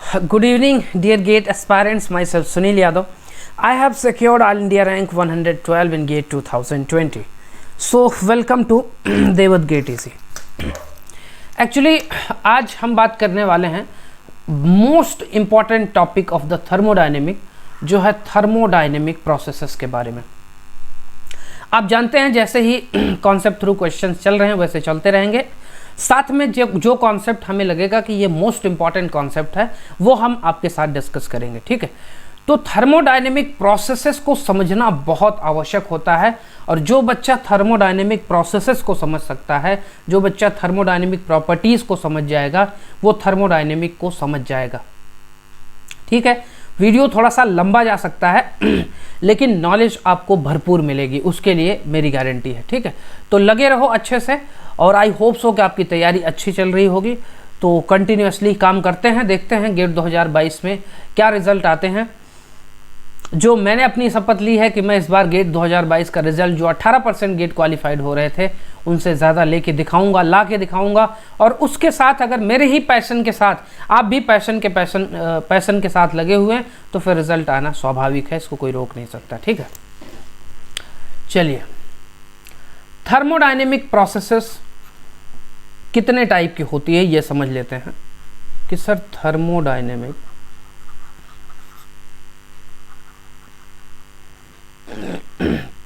Good evening, dear GATE aspirants. Myself Sunil Yadav. I have secured All India rank 112 in GATE 2020. So welcome to देवत GATE Easy. Actually आज हम बात करने वाले हैं most important topic of the thermodynamic, जो है thermodynamic processes के बारे में। आप जानते हैं जैसे ही कॉन्सेप्ट थ्रू क्वेश्चंस चल रहे हैं वैसे चलते रहेंगे। साथ में जो कॉन्सेप्ट हमें लगेगा कि ये मोस्ट इंपॉर्टेंट कॉन्सेप्ट है वो हम आपके साथ डिस्कस करेंगे, ठीक है। तो थर्मोडायनेमिक प्रोसेसेस को समझना बहुत आवश्यक होता है, और जो बच्चा थर्मोडायनेमिक प्रोसेसेस को समझ सकता है, जो बच्चा थर्मोडायनेमिक प्रॉपर्टीज़ को समझ जाएगा, वो थर्मोडायनेमिक को समझ जाएगा, ठीक है। वीडियो थोड़ा सा लंबा जा सकता है लेकिन नॉलेज आपको भरपूर मिलेगी, उसके लिए मेरी गारंटी है, ठीक है। तो लगे रहो अच्छे से, और आई होप सो कि आपकी तैयारी अच्छी चल रही होगी। तो कंटिन्यूसली काम करते हैं, देखते हैं गेट 2022 में क्या रिजल्ट आते हैं। जो मैंने अपनी शपथ ली है कि मैं इस बार गेट 2022 का रिजल्ट जो 18% गेट क्वालिफाइड हो रहे थे उनसे ज़्यादा लेके दिखाऊंगा, ला के दिखाऊंगा। और उसके साथ अगर मेरे ही पैशन के साथ आप भी पैशन के साथ लगे हुए हैं तो फिर रिजल्ट आना स्वाभाविक है, इसको कोई रोक नहीं सकता, ठीक है। चलिए, थर्मोडायनेमिक प्रोसेसेस कितने टाइप की होती है ये समझ लेते हैं कि sir thermodynamic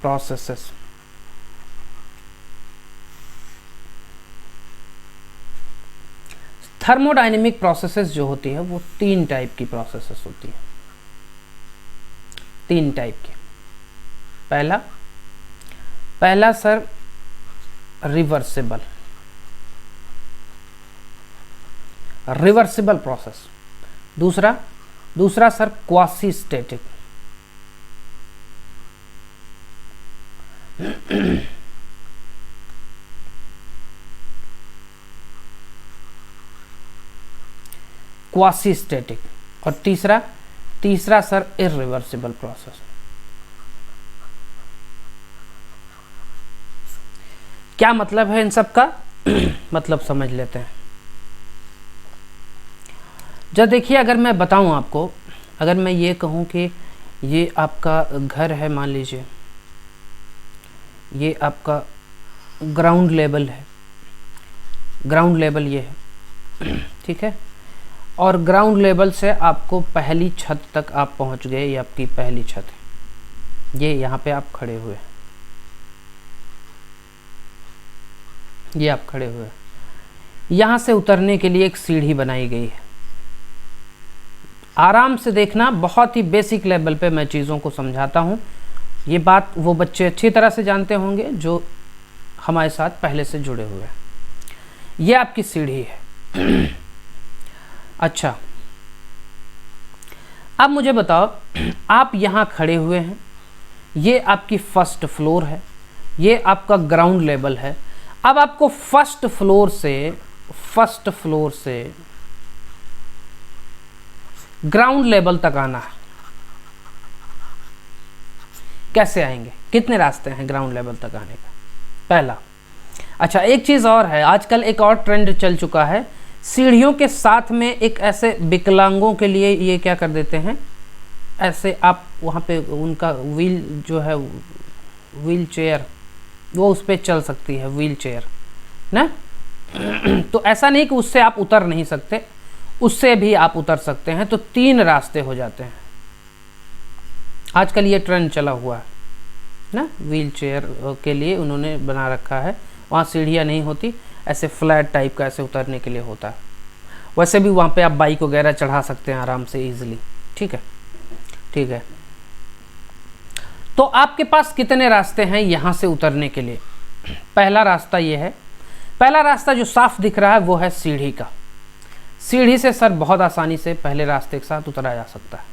processes thermodynamic processes जो होती है वो 3 टाइप की प्रोसेसेस होती है, 3 टाइप की। पहला सर रिवर्सिबल प्रोसेस। दूसरा sir quasi static. Quasi static. और तीसरा सर इररिवर्सिबल प्रोसेस। क्या मतलब है इन सब का मतलब समझ लेते हैं। जब देखिए, अगर मैं बताऊं आपको, अगर मैं ये कहूं कि ये आपका घर है, मान लीजिए ये आपका ग्राउंड लेवल है, ग्राउंड लेवल ये है, ठीक है। और ग्राउंड लेवल से आपको पहली छत तक आप पहुंच गए, ये आपकी पहली छत है, ये यहाँ पे आप खड़े हुए, ये आप खड़े हुए। यहाँ से उतरने के लिए एक सीढ़ी बनाई गई है। आराम से देखना, बहुत ही बेसिक लेवल पे मैं चीज़ों को समझाता हूँ। ये बात वो बच्चे अच्छी तरह से जानते होंगे जो हमारे साथ पहले से जुड़े हुए हैं। ये आपकी सीढ़ी है। अच्छा, अब मुझे बताओ, आप यहाँ खड़े हुए हैं, ये आपकी फर्स्ट फ्लोर है, ये आपका ग्राउंड लेवल है। अब आपको फर्स्ट फ्लोर से ग्राउंड लेवल तक आना है। कैसे आएंगे, कितने रास्ते हैं ग्राउंड लेवल तक आने का? पहला। अच्छा, एक चीज़ और है, आजकल एक और ट्रेंड चल चुका है, सीढ़ियों के साथ में एक ऐसे विकलांगों के लिए ये क्या कर देते हैं, ऐसे आप वहाँ पे उनका व्हील जो है, व्हील चेयर, वो उस पर चल सकती है, व्हील चेयर ना। तो ऐसा नहीं कि उससे आप उतर नहीं सकते, उससे भी आप उतर सकते हैं। तो 3 रास्ते हो जाते हैं। आजकल ये ट्रेंड चला हुआ है ना, व्हील चेयर के लिए उन्होंने बना रखा है। वहाँ सीढ़ियाँ नहीं होती, ऐसे फ्लैट टाइप का ऐसे उतरने के लिए होता है। वैसे भी वहाँ पे आप बाइक वगैरह चढ़ा सकते हैं आराम से, इजीली, ठीक है, ठीक है। तो आपके पास कितने रास्ते हैं यहाँ से उतरने के लिए? पहला रास्ता ये है, पहला रास्ता जो साफ दिख रहा है वो है सीढ़ी का। सीढ़ी से सर बहुत आसानी से पहले रास्ते के साथ उतरा जा सकता है।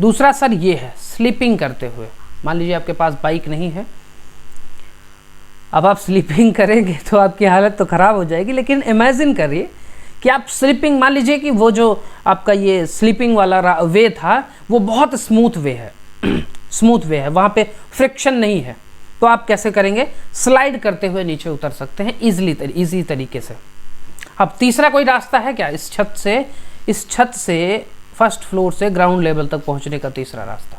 दूसरा सर ये है स्लीपिंग करते हुए। मान लीजिए आपके पास बाइक नहीं है, अब आप स्लीपिंग करेंगे तो आपकी हालत तो ख़राब हो जाएगी, लेकिन इमेजिन करिए कि आप स्लीपिंग, मान लीजिए कि वो जो आपका ये स्लीपिंग वाला वे था वो बहुत स्मूथ वे है, स्मूथ वे है, वहाँ पे फ्रिक्शन नहीं है। तो आप कैसे करेंगे? स्लाइड करते हुए नीचे उतर सकते हैं इजी तरीके से। अब तीसरा कोई रास्ता है क्या? इस छत से इस छत से फर्स्ट फ्लोर से ग्राउंड लेवल तक पहुंचने का तीसरा रास्ता।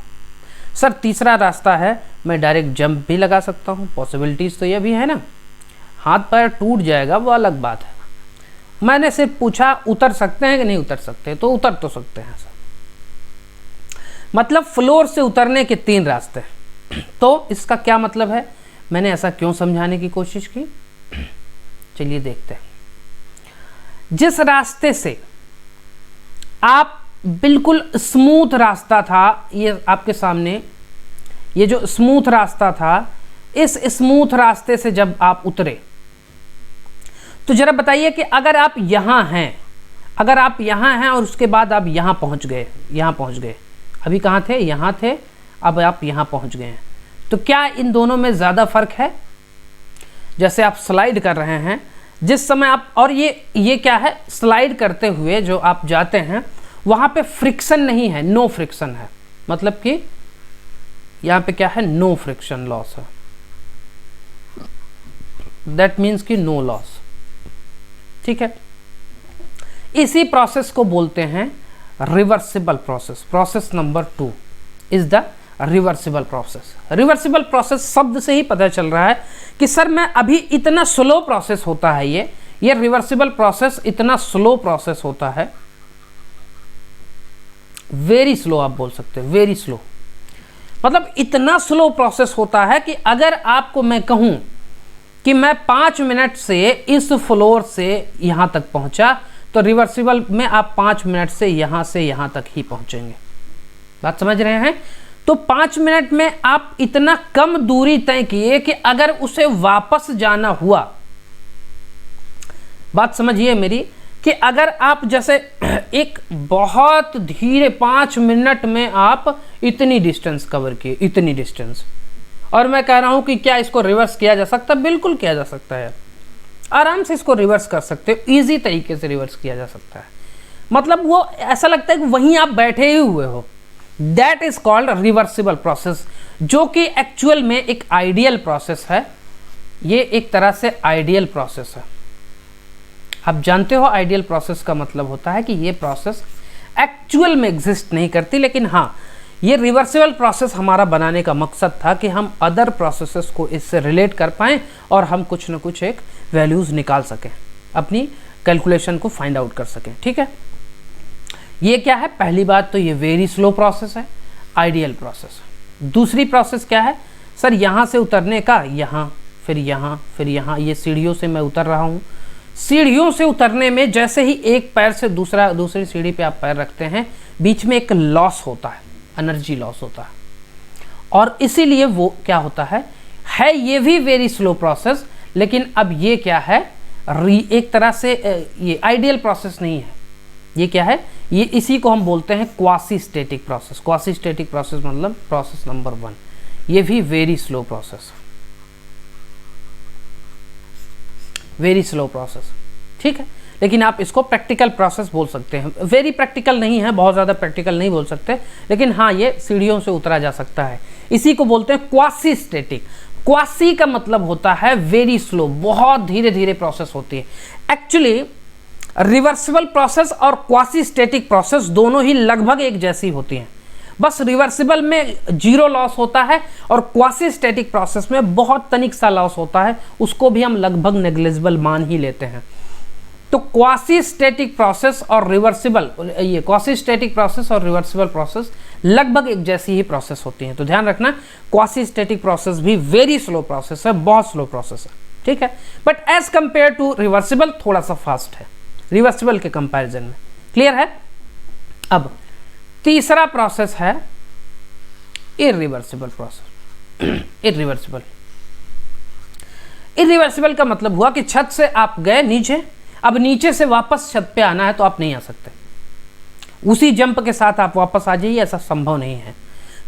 सर तीसरा रास्ता है मैं डायरेक्ट जंप भी लगा सकता हूं, पॉसिबिलिटीज़ तो ये भी है ना, हाथ पैर टूट जाएगा वो अलग बात है। मैंने सिर्फ पूछा उतर सकते हैं कि नहीं उतर सकते, तो उतर तो सकते हैं सर। मतलब फ्लोर से उतरने के 3 रास्ते हैं। तो इसका क्या मतलब है, मैंने ऐसा क्यों समझाने की कोशिश की, चलिए देखते हैं। जिस रास्ते से आप बिल्कुल स्मूथ रास्ता था, ये आपके सामने ये जो स्मूथ रास्ता था, इस स्मूथ रास्ते से जब आप उतरे तो जरा बताइए कि अगर आप यहां हैं, अगर आप यहां हैं और उसके बाद आप यहां पहुंच गए, यहां पहुंच गए, अभी कहां थे, यहां थे, अब आप यहां पहुंच गए हैं, तो क्या इन दोनों में ज़्यादा फर्क है? जैसे आप स्लाइड कर रहे हैं जिस समय आप, और ये क्या है, स्लाइड करते हुए जो आप जाते हैं वहां पे फ्रिक्शन नहीं है, नो फ्रिक्शन है, मतलब कि यहां पे क्या है, नो फ्रिक्शन लॉस है, दैट मीन्स कि नो लॉस। ठीक है, इसी प्रोसेस को बोलते हैं reversible process. Process number 2 is the reversible process. Reversible process शब्द से ही पता चल रहा है कि सर मैं अभी इतना स्लो प्रोसेस होता है, ये रिवर्सिबल प्रोसेस इतना स्लो प्रोसेस होता है, वेरी स्लो आप बोल सकते हैं, वेरी स्लो, मतलब इतना स्लो प्रोसेस होता है कि अगर आपको मैं कहूं कि मैं 5 मिनट से इस फ्लोर से यहां तक पहुंचा, तो रिवर्सिबल में आप 5 मिनट से यहां तक ही पहुंचेंगे। बात समझ रहे हैं? तो 5 मिनट में आप इतना कम दूरी तय किए कि अगर उसे वापस जाना हुआ, बात समझिए मेरी, कि अगर आप जैसे एक बहुत धीरे 5 मिनट में आप इतनी डिस्टेंस कवर किए, इतनी डिस्टेंस, और मैं कह रहा हूं कि क्या इसको रिवर्स किया जा सकता है? बिल्कुल किया जा सकता है, आराम से इसको रिवर्स कर सकते हो, इजी तरीके से रिवर्स किया जा सकता है। मतलब वो ऐसा लगता है कि वहीं आप बैठे ही हुए हो, that is called reversible process, जो कि एक्चुअल में एक आइडियल प्रोसेस है। ये एक तरह से आइडियल प्रोसेस है। आप जानते हो आइडियल प्रोसेस का मतलब होता है कि ये प्रोसेस एक्चुअल में एग्जिस्ट नहीं करती, लेकिन हाँ, ये रिवर्सिबल प्रोसेस हमारा बनाने का मकसद था कि हम अदर प्रोसेसेस को इससे रिलेट कर पाएं और हम कुछ ना कुछ एक वैल्यूज़ निकाल सकें, अपनी कैलकुलेशन को फाइंड आउट कर सकें। ठीक है, ये क्या है? पहली बात तो ये वेरी स्लो प्रोसेस है, आइडियल प्रोसेस। दूसरी प्रोसेस क्या है सर? यहाँ से उतरने का, यहाँ फिर यहाँ फिर यहाँ, ये सीढ़ियों से मैं उतर रहा हूँ। सीढ़ियों से उतरने में जैसे ही एक पैर से दूसरी सीढ़ी पे आप पैर रखते हैं, बीच में एक लॉस होता है, एनर्जी लॉस होता है, और इसीलिए वो क्या होता है ये भी वेरी स्लो प्रोसेस, लेकिन अब ये क्या है, एक तरह से ये आइडियल प्रोसेस नहीं है। ये क्या है? ये इसी को हम बोलते हैं quasi static process. Quasi static process मतलब प्रोसेस नंबर 1, ये भी very slow process, very slow process. ठीक है, लेकिन आप इसको प्रैक्टिकल प्रोसेस बोल सकते हैं। वेरी प्रैक्टिकल नहीं है, बहुत ज़्यादा प्रैक्टिकल नहीं बोल सकते, लेकिन हाँ, ये सीढ़ियों से उतरा जा सकता है। इसी को बोलते हैं क्वासी स्टैटिक। क्वासी का मतलब होता है वेरी स्लो, बहुत धीरे धीरे प्रोसेस होती है। एक्चुअली रिवर्सिबल प्रोसेस और क्वासी स्टैटिक प्रोसेस दोनों ही लगभग एक जैसी होती हैं, बस रिवर्सिबल में 0 लॉस होता है और क्वासी स्टैटिक प्रोसेस में बहुत तनिक सा लॉस होता है, उसको भी हम लगभग नेग्लिजिबल मान ही लेते हैं। तो क्वासी स्टैटिक प्रोसेस और रिवर्सिबल, ये क्वासी स्टैटिक प्रोसेस और रिवर्सिबल प्रोसेस लगभग एक जैसी ही प्रोसेस होती हैं। तो ध्यान रखना, क्वासी स्टैटिक प्रोसेस भी वेरी स्लो प्रोसेस है, बहुत स्लो प्रोसेस है। ठीक है, but as compare to reversible थोड़ा सा फास्ट है रिवर्सिबल के कंपैरिजन में। क्लियर है? अब तीसरा प्रोसेस है इरिवर्सिबल प्रोसेस। इरिवर्सिबल का मतलब हुआ कि छत से आप गए नीचे, अब नीचे से वापस छत पे आना है तो आप नहीं आ सकते, उसी जंप के साथ आप वापस आ जाइए, ऐसा संभव नहीं है।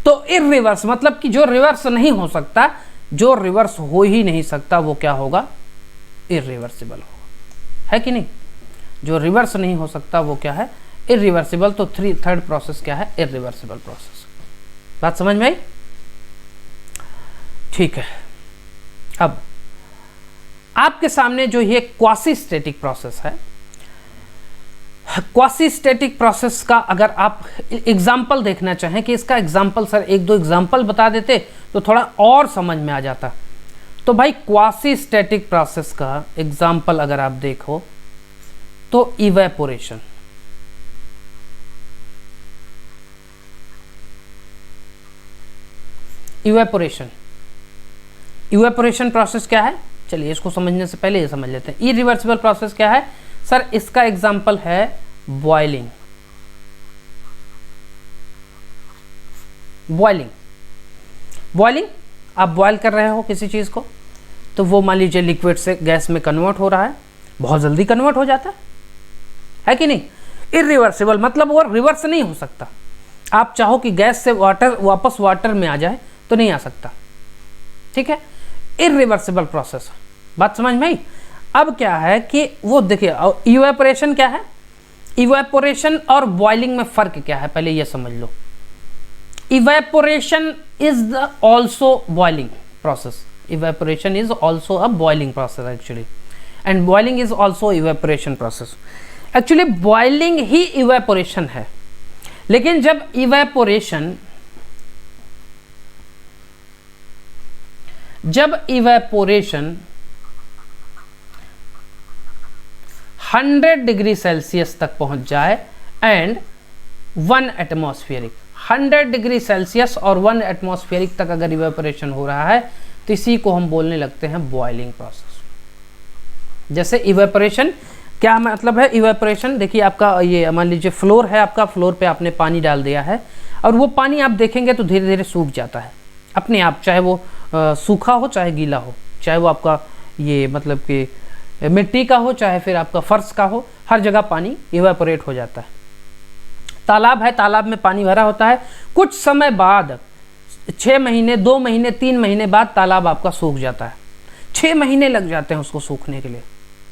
तो इरिवर्स मतलब कि जो रिवर्स नहीं हो सकता, जो रिवर्स हो ही नहीं सकता, वो क्या होगा? इरिवर्सिबल होगा, है कि नहीं? जो रिवर्स नहीं हो सकता वो क्या है? इरिवर्सिबल। तो थर्ड प्रोसेस क्या है? Irreversible process. बात समझ में आई? ठीक है, अब आपके सामने जो ये क्वासी स्टैटिक प्रोसेस है, क्वासी स्टैटिक प्रोसेस का अगर आप एग्जाम्पल देखना चाहें कि इसका एग्जाम्पल सर एक दो एग्जाम्पल बता देते तो थोड़ा और समझ में आ जाता। तो भाई क्वासी स्टैटिक प्रोसेस का एग्जाम्पल अगर आप देखो तो इवेपोरेशन, इवेपोरेशन, इवेपोरेशन प्रोसेस क्या है, चलिए इसको समझने से पहले ये समझ लेते हैं। इरिवर्सिबल प्रोसेस क्या है सर, इसका एग्जाम्पल है बॉइलिंग। बॉइलिंग, बॉइलिंग आप बॉयल कर रहे हो किसी चीज को, तो वो मान लीजिए लिक्विड से गैस में कन्वर्ट हो रहा है, बहुत जल्दी कन्वर्ट हो जाता है कि नहीं। इरिवर्सिबल मतलब वो रिवर्स नहीं हो सकता। आप चाहो कि गैस से वाटर वापस वाटर में आ जाए तो नहीं आ सकता, ठीक है। इरिवर्सिबल प्रोसेस, बात समझ में आई। अब क्या है कि वो देखिए इवेपोरेशन क्या है, इवेपोरेशन और बॉइलिंग में फर्क क्या है पहले ये समझ लो। Evaporation is the also boiling process, evaporation is also a boiling process actually, and boiling is also evaporation process. Actually boiling ही इवेपोरेशन है, लेकिन जब इवेपोरेशन 100 डिग्री सेल्सियस तक पहुंच जाए एंड 1 एटमॉस्फेरिक, 100 डिग्री सेल्सियस और 1 एटमॉस्फेरिक तक अगर इवेपोरेशन हो रहा है तो इसी को हम बोलने लगते हैं बॉइलिंग प्रोसेस। जैसे इवेपोरेशन क्या मतलब है, इवेपोरेशन देखिए आपका ये मान लीजिए फ्लोर है, आपका फ्लोर पे आपने पानी डाल दिया है और वो पानी आप देखेंगे तो धीरे धीरे सूख जाता है अपने आप, चाहे वो सूखा हो चाहे गीला हो, चाहे वो आपका ये मतलब कि मिट्टी का हो चाहे फिर आपका फर्श का हो, हर जगह पानी इवेपोरेट हो जाता है। तालाब है, तालाब में पानी भरा होता है, कुछ समय बाद 6 महीने 2 महीने 3 महीने बाद तालाब आपका सूख जाता है, 6 महीने लग जाते हैं उसको सूखने के लिए।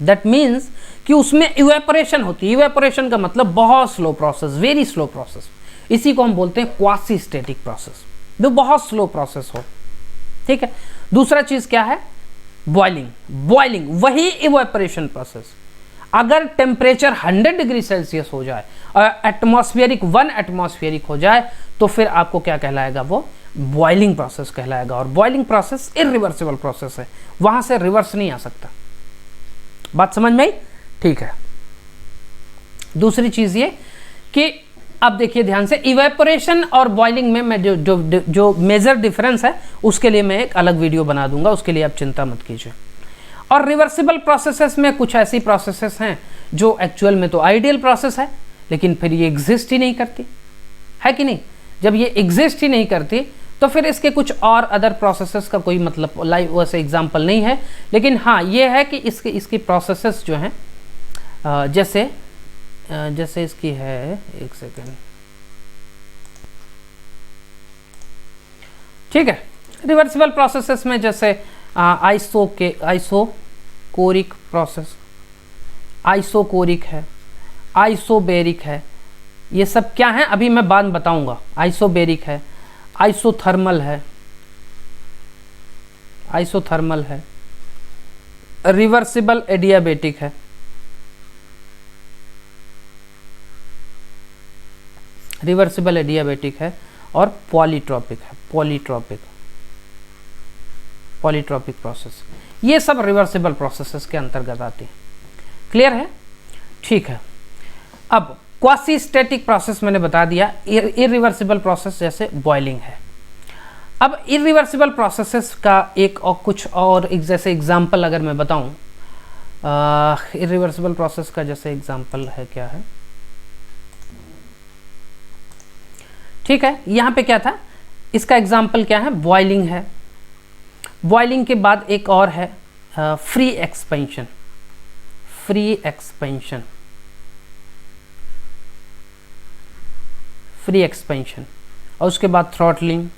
दैट मीन्स कि उसमें इवेपोरेशन होती है। इवेपोरेशन का मतलब बहुत slow process, very slow process, इसी को हम बोलते हैं क्वासी स्टैटिक प्रोसेस, जो बहुत स्लो प्रोसेस हो, ठीक है। दूसरा चीज क्या है, बॉइलिंग। बॉइलिंग वही इवेपोरेशन प्रोसेस। अगर टेम्परेचर 100 डिग्री सेल्सियस हो जाए और एटमॉस्फेरिक 1 एटमॉस्फेरिक हो जाए तो फिर आपको क्या कहलाएगा, वो बॉइलिंग प्रोसेस कहलाएगा। और बॉइलिंग प्रोसेस इरिवर्सिबल प्रोसेस है, वहां से रिवर्स नहीं आ सकता। बात समझ में आई, ठीक है। दूसरी चीज ये कि अब देखिए ध्यान से, इवेपोरेशन और बॉइलिंग में मैं जो मेजर डिफरेंस है उसके लिए मैं एक अलग वीडियो बना दूंगा, उसके लिए आप चिंता मत कीजिए। और रिवर्सिबल प्रोसेसेस में कुछ ऐसी प्रोसेसेस हैं जो एक्चुअल में तो आइडियल प्रोसेस है, लेकिन फिर ये एग्जिस्ट ही नहीं करती, है कि नहीं। जब ये एग्जिस्ट ही नहीं करती तो फिर इसके कुछ और अदर प्रोसेसेस का कोई मतलब लाइव वैसे एग्जाम्पल नहीं है। लेकिन हाँ ये है कि इसकी प्रोसेसेस जो हैं जैसे इसकी है, एक सेकेंड, ठीक है। रिवर्सिबल प्रोसेसेस में जैसे आइसोकोरिक प्रोसेस, आइसोकोरिक है, आइसोबेरिक है, ये सब क्या है अभी मैं बाद में बताऊंगा। आइसोबेरिक है, आइसोथर्मल है, आइसोथर्मल है, रिवर्सिबल एडियाबेटिक है, रिवर्सिबल एडियाबेटिक है, और पॉलीट्रॉपिक है, पॉलीट्रॉपिक प्रोसेस। ये सब रिवर्सिबल प्रोसेसेस के अंतर्गत आती है। क्लियर है, ठीक है। अब क्वासी स्टैटिक प्रोसेस मैंने बता दिया, इरिवर्सिबल प्रोसेस जैसे बॉइलिंग है। अब इरिवर्सिबल प्रोसेसेस का एक और कुछ और एक जैसे एग्जांपल अगर मैं बताऊं, इरिवर्सिबल प्रोसेस का जैसे एग्जांपल है क्या है, ठीक है। यहां पे क्या था, इसका एग्जांपल क्या है, बॉइलिंग है। बॉइलिंग के बाद एक और है free expansion, free expansion, free expansion, और उसके बाद थ्रॉटलिंग।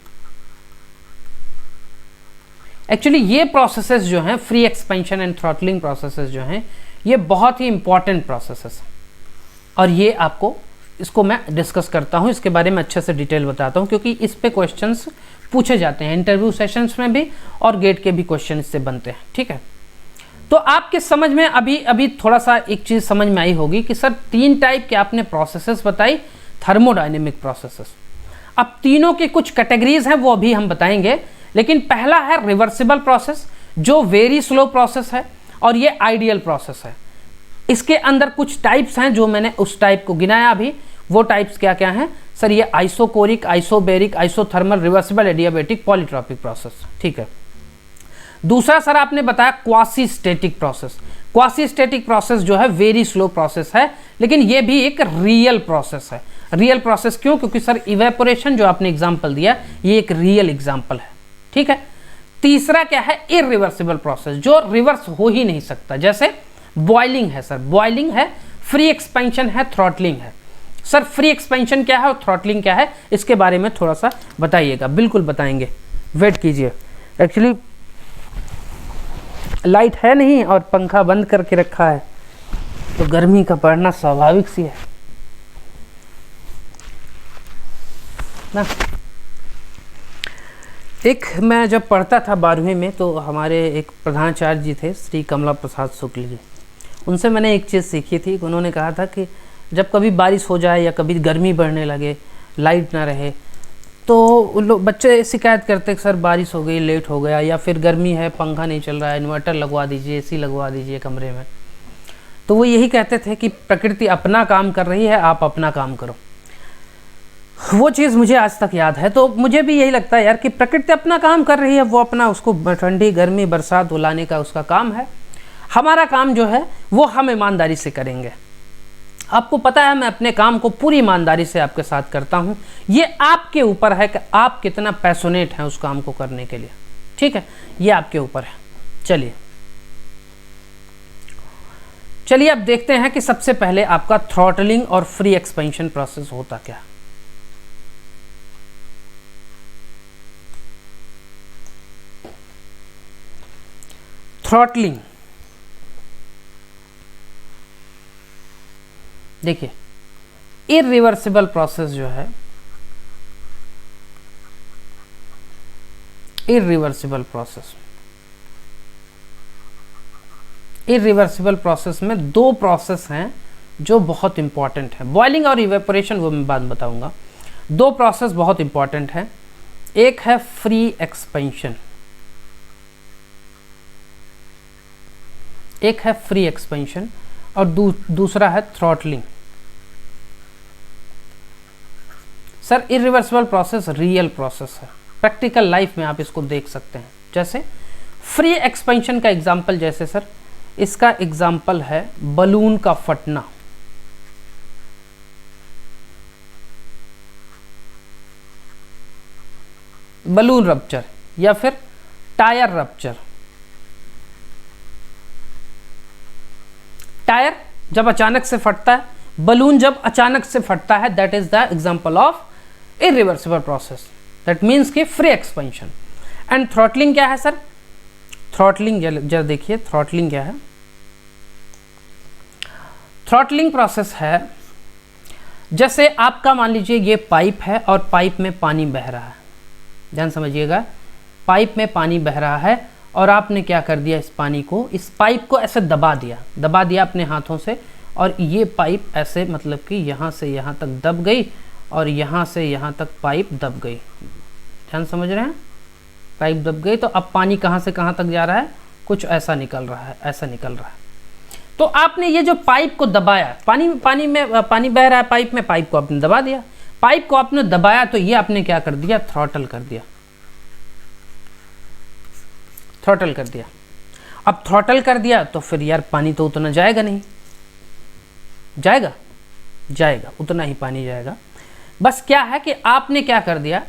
एक्चुअली ये प्रोसेसेस जो हैं, free expansion and throttling processes जो हैं, ये बहुत ही इंपॉर्टेंट प्रोसेसेस हैं। और ये आपको इसको मैं डिस्कस करता हूँ, इसके बारे में अच्छे से डिटेल बताता हूँ, क्योंकि इस पे क्वेश्चंस पूछे जाते हैं इंटरव्यू सेशंस में भी, और गेट के भी क्वेश्चन इससे बनते हैं, ठीक है। तो आपके समझ में अभी अभी थोड़ा सा एक चीज़ समझ में आई होगी कि सर 3 टाइप के आपने प्रोसेसेस बताई, थर्मोडायनेमिक प्रोसेसेस। अब तीनों के कुछ कैटेगरीज हैं वो अभी हम बताएंगे, लेकिन पहला है रिवर्सिबल प्रोसेस जो वेरी स्लो प्रोसेस है, और ये आइडियल प्रोसेस है। इसके अंदर कुछ टाइप्स हैं जो मैंने उस टाइप को गिनाया अभी। वो टाइप्स क्या क्या हैं सर? ये isochoric, isobaric, isothermal, reversible, adiabatic, polytropic process. ठीक है। दूसरा सर आपने बताया quasi static process. Quasi static process जो है वेरी स्लो प्रोसेस है, लेकिन ये भी एक रियल प्रोसेस है। रियल प्रोसेस क्यों? क्योंकि सर इवेपोरेशन जो आपने एग्जांपल दिया ये एक रियल एग्जांपल है। ठीक है। तीसरा क्या है? इरिवर्सिबल प्रोसेस, जो रिवर्स हो ही नहीं सकता। जैसे बॉइलिंग है सर, बॉइलिंग है, फ्री एक्सपेंशन है, थ्रॉटलिंग है। सर फ्री एक्सपेंशन क्या है और थ्रॉटलिंग क्या है, इसके बारे में थोड़ा सा बताइएगा। बिल्कुल बताएंगे, वेट कीजिए। एक्चुअली लाइट है नहीं और पंखा बंद करके रखा है, तो गर्मी का पड़ना स्वाभाविक सी है ना। एक मैं जब पढ़ता था 12वीं में, तो हमारे एक प्रधानाचार्य जी थे श्री कमला प्रसाद शुक्ल जी, उनसे मैंने एक चीज़ सीखी थी। उन्होंने कहा था कि जब कभी बारिश हो जाए या कभी गर्मी बढ़ने लगे, लाइट ना रहे, तो लोग बच्चे शिकायत करते कि सर बारिश हो गई, लेट हो गया, या फिर गर्मी है, पंखा नहीं चल रहा है, इन्वर्टर लगवा दीजिए, एसी लगवा दीजिए कमरे में। तो वो यही कहते थे कि प्रकृति अपना काम कर रही है, आप अपना काम करो। वो चीज़ मुझे आज तक याद है। तो मुझे भी यही लगता है यार कि प्रकृति अपना काम कर रही है, वो अपना उसको ठंडी गर्मी बरसात बुलाने का उसका काम है। हमारा काम जो है वो हम ईमानदारी से करेंगे। आपको पता है मैं अपने काम को पूरी ईमानदारी से आपके साथ करता हूँ। ये आपके ऊपर है कि आप कितना पैशनेट हैं उस काम को करने के लिए। ठीक है, ये आपके ऊपर है। चलिए अब देखते हैं कि सबसे पहले आपका थ्रॉटलिंग और फ्री एक्सपेंशन प्रोसेस होता क्या। थ्रॉटलिंग, देखिए इरिवर्सिबल प्रोसेस जो है, इरिवर्सिबल प्रोसेस में 2 प्रोसेस हैं जो बहुत इंपॉर्टेंट है। बॉइलिंग और इवेपोरेशन वो मैं बाद में बताऊंगा। 2 प्रोसेस बहुत इंपॉर्टेंट है। एक है फ्री एक्सपेंशन, एक है फ्री एक्सपेंशन और दूसरा है throttling. Sir irreversible process real process है, प्रैक्टिकल लाइफ में आप इसको देख सकते हैं। जैसे फ्री एक्सपेंशन का एग्जाम्पल, जैसे सर इसका एग्जाम्पल है बलून का फटना। बलून रप्चर या फिर टायर रप्चर। टायर जब अचानक से फटता है, बलून जब अचानक से फटता है, that is the example of irreversible process. That means कि फ्री एक्सपेंशन। एंड थ्रॉटलिंग क्या है सर? थ्रॉटलिंग जरा देखिए, थ्रॉटलिंग क्या है? थ्रॉटलिंग प्रोसेस है, जैसे आपका मान लीजिए ये पाइप है और पाइप में पानी बह रहा है। ध्यान समझिएगा, पाइप में पानी बह रहा है और आपने क्या कर दिया, इस पानी को, इस पाइप को ऐसे दबा दिया अपने हाथों से, और ये पाइप ऐसे मतलब कि यहाँ से यहाँ तक दब गई और यहाँ से यहाँ तक पाइप दब गई। ध्यान समझ रहे हैं? पाइप दब गई, तो अब पानी कहाँ से कहाँ तक जा रहा है, कुछ ऐसा निकल रहा है, ऐसा निकल रहा है। तो आपने ये जो पाइप को दबाया, पानी बह रहा है पाइप में, पाइप को आपने दबा दिया। पाइप को आपने दबाया तो ये आपने क्या कर दिया, थ्रॉटल कर दिया, थ्रॉटल कर दिया। अब थ्रॉटल कर दिया तो फिर यार पानी तो उतना जाएगा नहीं, जाएगा उतना ही पानी जाएगा। बस क्या है कि आपने क्या कर दिया,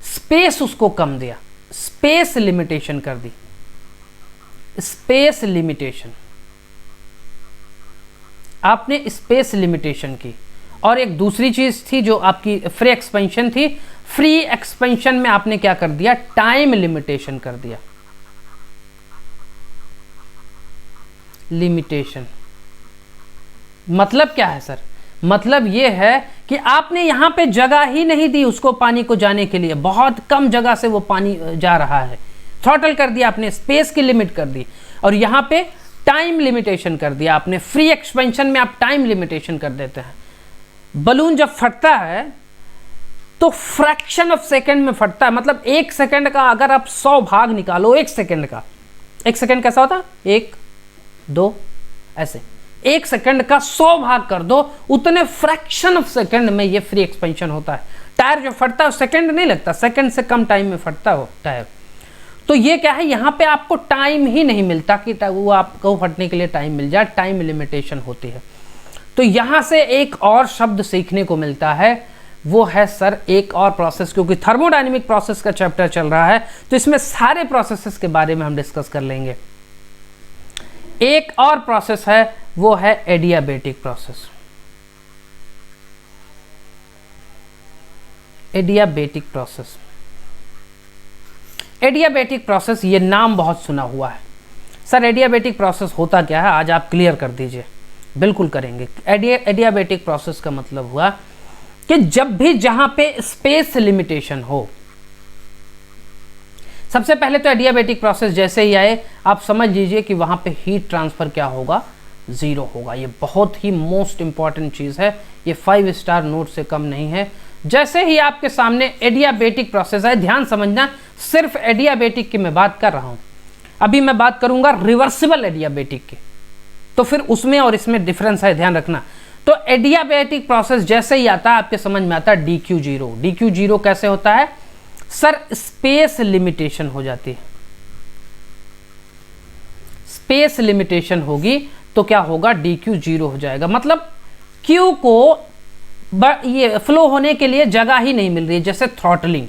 स्पेस उसको कम दिया, स्पेस लिमिटेशन कर दी, स्पेस लिमिटेशन, आपने स्पेस लिमिटेशन की। और एक दूसरी चीज थी जो आपकी फ्री एक्सपेंशन थी, फ्री एक्सपेंशन में आपने क्या कर दिया, टाइम लिमिटेशन कर दिया। लिमिटेशन मतलब क्या है सर? मतलब ये है कि आपने यहां पे जगह ही नहीं दी उसको पानी को जाने के लिए, बहुत कम जगह से वो पानी जा रहा है, थ्रॉटल कर दिया आपने, स्पेस की लिमिट कर दी। और यहां पे टाइम लिमिटेशन कर दिया आपने। फ्री एक्सपेंशन में आप टाइम लिमिटेशन कर देते हैं। बलून जब फटता है तो फ्रैक्शन ऑफ सेकंड में फटता है, मतलब 1 सेकंड का अगर आप 100 भाग निकालो 1 सेकंड का, 1 सेकंड कैसा होता है, 1 2 ऐसे, 1 सेकंड का 100 भाग कर दो, उतने फ्रैक्शन ऑफ सेकंड में ये फ्री एक्सपेंशन होता है। टायर जो फटता है सेकंड नहीं लगता, सेकंड से कम टाइम में फटता हो टायर। तो ये क्या है, यहाँ पे आपको टाइम ही नहीं मिलता कि वो आपको फटने के लिए टाइम मिल जाए, टाइम लिमिटेशन होती है। तो यहाँ से एक और शब्द सीखने को मिलता है, वो है सर एक और प्रोसेस, क्योंकि थर्मोडायनेमिक प्रोसेस का चैप्टर चल रहा है तो इसमें सारे प्रोसेसेस के बारे में हम डिस्कस कर लेंगे। एक और प्रोसेस है, वो है adiabatic process. Adiabatic process, adiabatic process, ये नाम बहुत सुना हुआ है। सर एडियाबेटिक प्रोसेस होता क्या है, आज आप क्लियर कर दीजिए। बिल्कुल करेंगे। एडियाबेटिक प्रोसेस का मतलब हुआ कि जब भी जहां पे स्पेस लिमिटेशन हो, सबसे पहले तो एडियाबेटिक प्रोसेस जैसे ही आए आप समझ लीजिए कि वहां पे हीट ट्रांसफर क्या होगा, 0 होगा। ये बहुत ही मोस्ट इंपॉर्टेंट चीज है, ये 5 स्टार नोट से कम नहीं है। जैसे ही आपके सामने एडियाबेटिक प्रोसेस है, ध्यान समझना, सिर्फ एडियाबेटिक की मैं बात कर रहा हूं, अभी मैं बात करूंगा रिवर्सिबल एडियाबेटिक की, तो फिर उसमें और इसमें डिफरेंस है, ध्यान रखना। तो एडियाबेटिक प्रोसेस जैसे ही आता है आपके समझ में आता है DQ0। DQ0 कैसे होता है सर, स्पेस लिमिटेशन हो जाती है। स्पेस लिमिटेशन होगी तो क्या होगा, DQ0 हो जाएगा। मतलब Q को ये फ्लो होने के लिए जगह ही नहीं मिल रही है। जैसे थ्रॉटलिंग,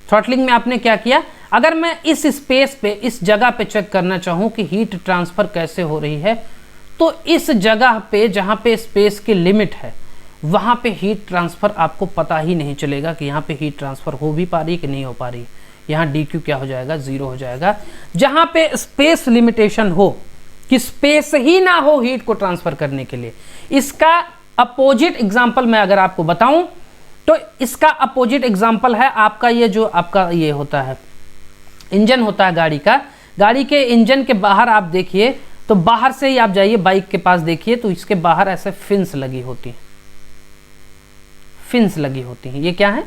थ्रॉटलिंग में आपने क्या किया, अगर मैं इस स्पेस पे, इस जगह पे चेक करना चाहूं कि हीट ट्रांसफर कैसे हो रही है, तो इस जगह पे जहां पे स्पेस की लिमिट है वहां पे हीट ट्रांसफर आपको पता ही नहीं चलेगा कि यहाँ पे हीट ट्रांसफर हो भी पा रही कि नहीं हो पा रही। यहाँ DQ क्या हो जाएगा, 0 हो जाएगा। जहां पे स्पेस लिमिटेशन हो, कि स्पेस ही ना हो हीट को ट्रांसफर करने के लिए, इसका अपोजिट एग्जाम्पल मैं अगर आपको बताऊं तो इसका अपोजिट एग्जाम्पल है आपका ये जो आपका ये होता है इंजन होता है गाड़ी का। गाड़ी के इंजन के बाहर आप देखिए, तो बाहर से ही आप जाइए बाइक के पास देखिए, तो इसके बाहर ऐसे फिन्स लगी होती हैं, फिन्स लगी होती हैं। ये क्या है,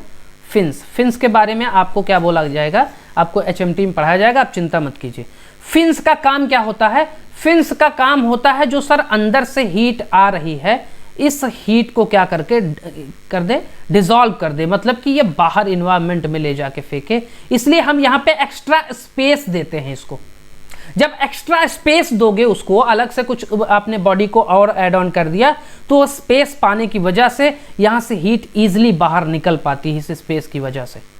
फिन्स। फिन्स के बारे में आपको क्या बोला जाएगा, आपको HMT में पढ़ाया जाएगा, आप चिंता मत कीजिए। फिन्स का काम क्या होता है, फिन्स का काम होता है जो सर अंदर से हीट आ रही है, इस हीट को क्या करके कर दे, डिसॉल्व कर दे, मतलब कि ये बाहर इन्वायरमेंट में ले जाके फेंके। इसलिए हम यहाँ पे एक्स्ट्रा स्पेस देते हैं इसको। जब एक्स्ट्रा स्पेस दोगे उसको, अलग से कुछ आपने बॉडी को और ऐड ऑन कर दिया, तो स्पेस पाने की वजह से यहाँ से हीट इजीली बाहर निकल पाती है। इस स्पेस की वजह से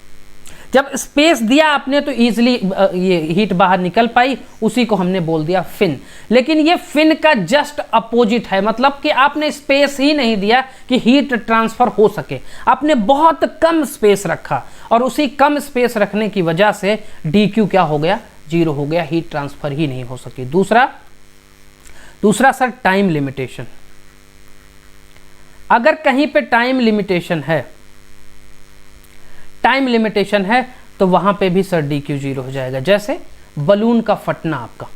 जब स्पेस दिया आपने तो इजीली ये हीट बाहर निकल पाई, उसी को हमने बोल दिया फिन। लेकिन ये फिन का जस्ट अपोजिट है, मतलब कि आपने स्पेस ही नहीं दिया कि हीट ट्रांसफर हो सके, आपने बहुत कम स्पेस रखा, और उसी कम स्पेस रखने की वजह से DQ क्या हो गया, 0 हो गया, हीट ट्रांसफर ही नहीं हो सकी। दूसरा सर टाइम लिमिटेशन। अगर कहीं पे टाइम लिमिटेशन है, टाइम लिमिटेशन है तो वहां पे भी सर DQ 0 हो जाएगा। जैसे बलून का फटना आपका,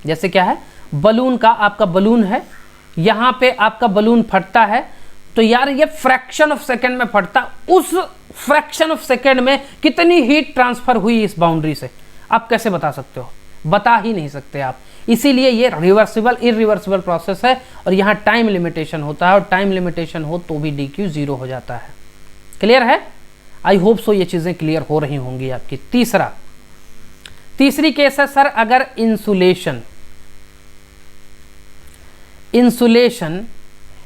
जैसे क्या है, बलून का आपका बलून है, यहां पे आपका बलून फटता है, तो यार ये फ्रैक्शन ऑफ सेकंड में फटता, उस फ्रैक्शन ऑफ सेकंड में कितनी हीट ट्रांसफर हुई इस बाउंड्री से, आप कैसे बता सकते हो, बता ही नहीं सकते आप। इसीलिए ये रिवर्सिबल इरिवर्सिबल प्रोसेस है, और यहाँ टाइम लिमिटेशन होता है, और टाइम लिमिटेशन हो तो भी DQ 0 हो जाता है। क्लियर है? आई होप सो ये चीजें क्लियर हो रही होंगी आपकी। तीसरी केस है सर, अगर इंसुलेशन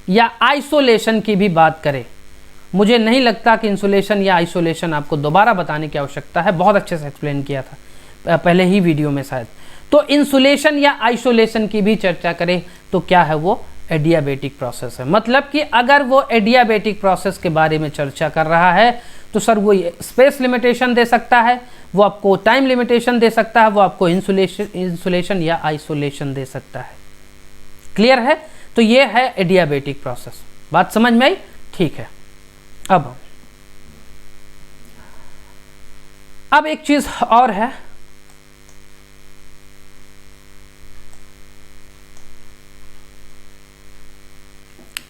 या आइसोलेशन की भी बात करें, मुझे नहीं लगता कि इंसुलेशन या आइसोलेशन आपको दोबारा बताने की आवश्यकता है, बहुत अच्छे से एक्सप्लेन किया था पहले ही वीडियो में शायद। तो इंसुलेशन या आइसोलेशन की भी चर्चा करें तो क्या है, वो एडियाबेटिक प्रोसेस है। मतलब कि अगर वो एडियाबेटिक प्रोसेस के बारे में चर्चा कर रहा है तो सर वो स्पेस लिमिटेशन दे सकता है, वो आपको टाइम लिमिटेशन दे सकता है, वो आपको इंसुलेशन या आइसोलेशन दे सकता है। क्लियर है? तो ये है एडियाबेटिक प्रोसेस। बात समझ में आई? ठीक है। अब एक चीज और है,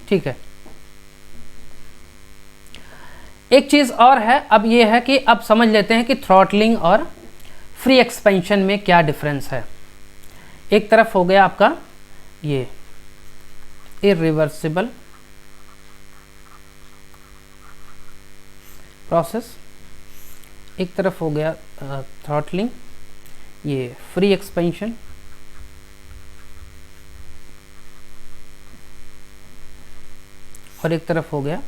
ठीक है। एक चीज़ और है, अब ये है कि अब समझ लेते हैं कि थ्रॉटलिंग और फ्री एक्सपेंशन में क्या डिफरेंस है। एक तरफ हो गया आपका ये इरिवर्सिबल प्रोसेस, एक तरफ हो गया थ्रॉटलिंग, ये फ्री एक्सपेंशन, और एक तरफ हो गया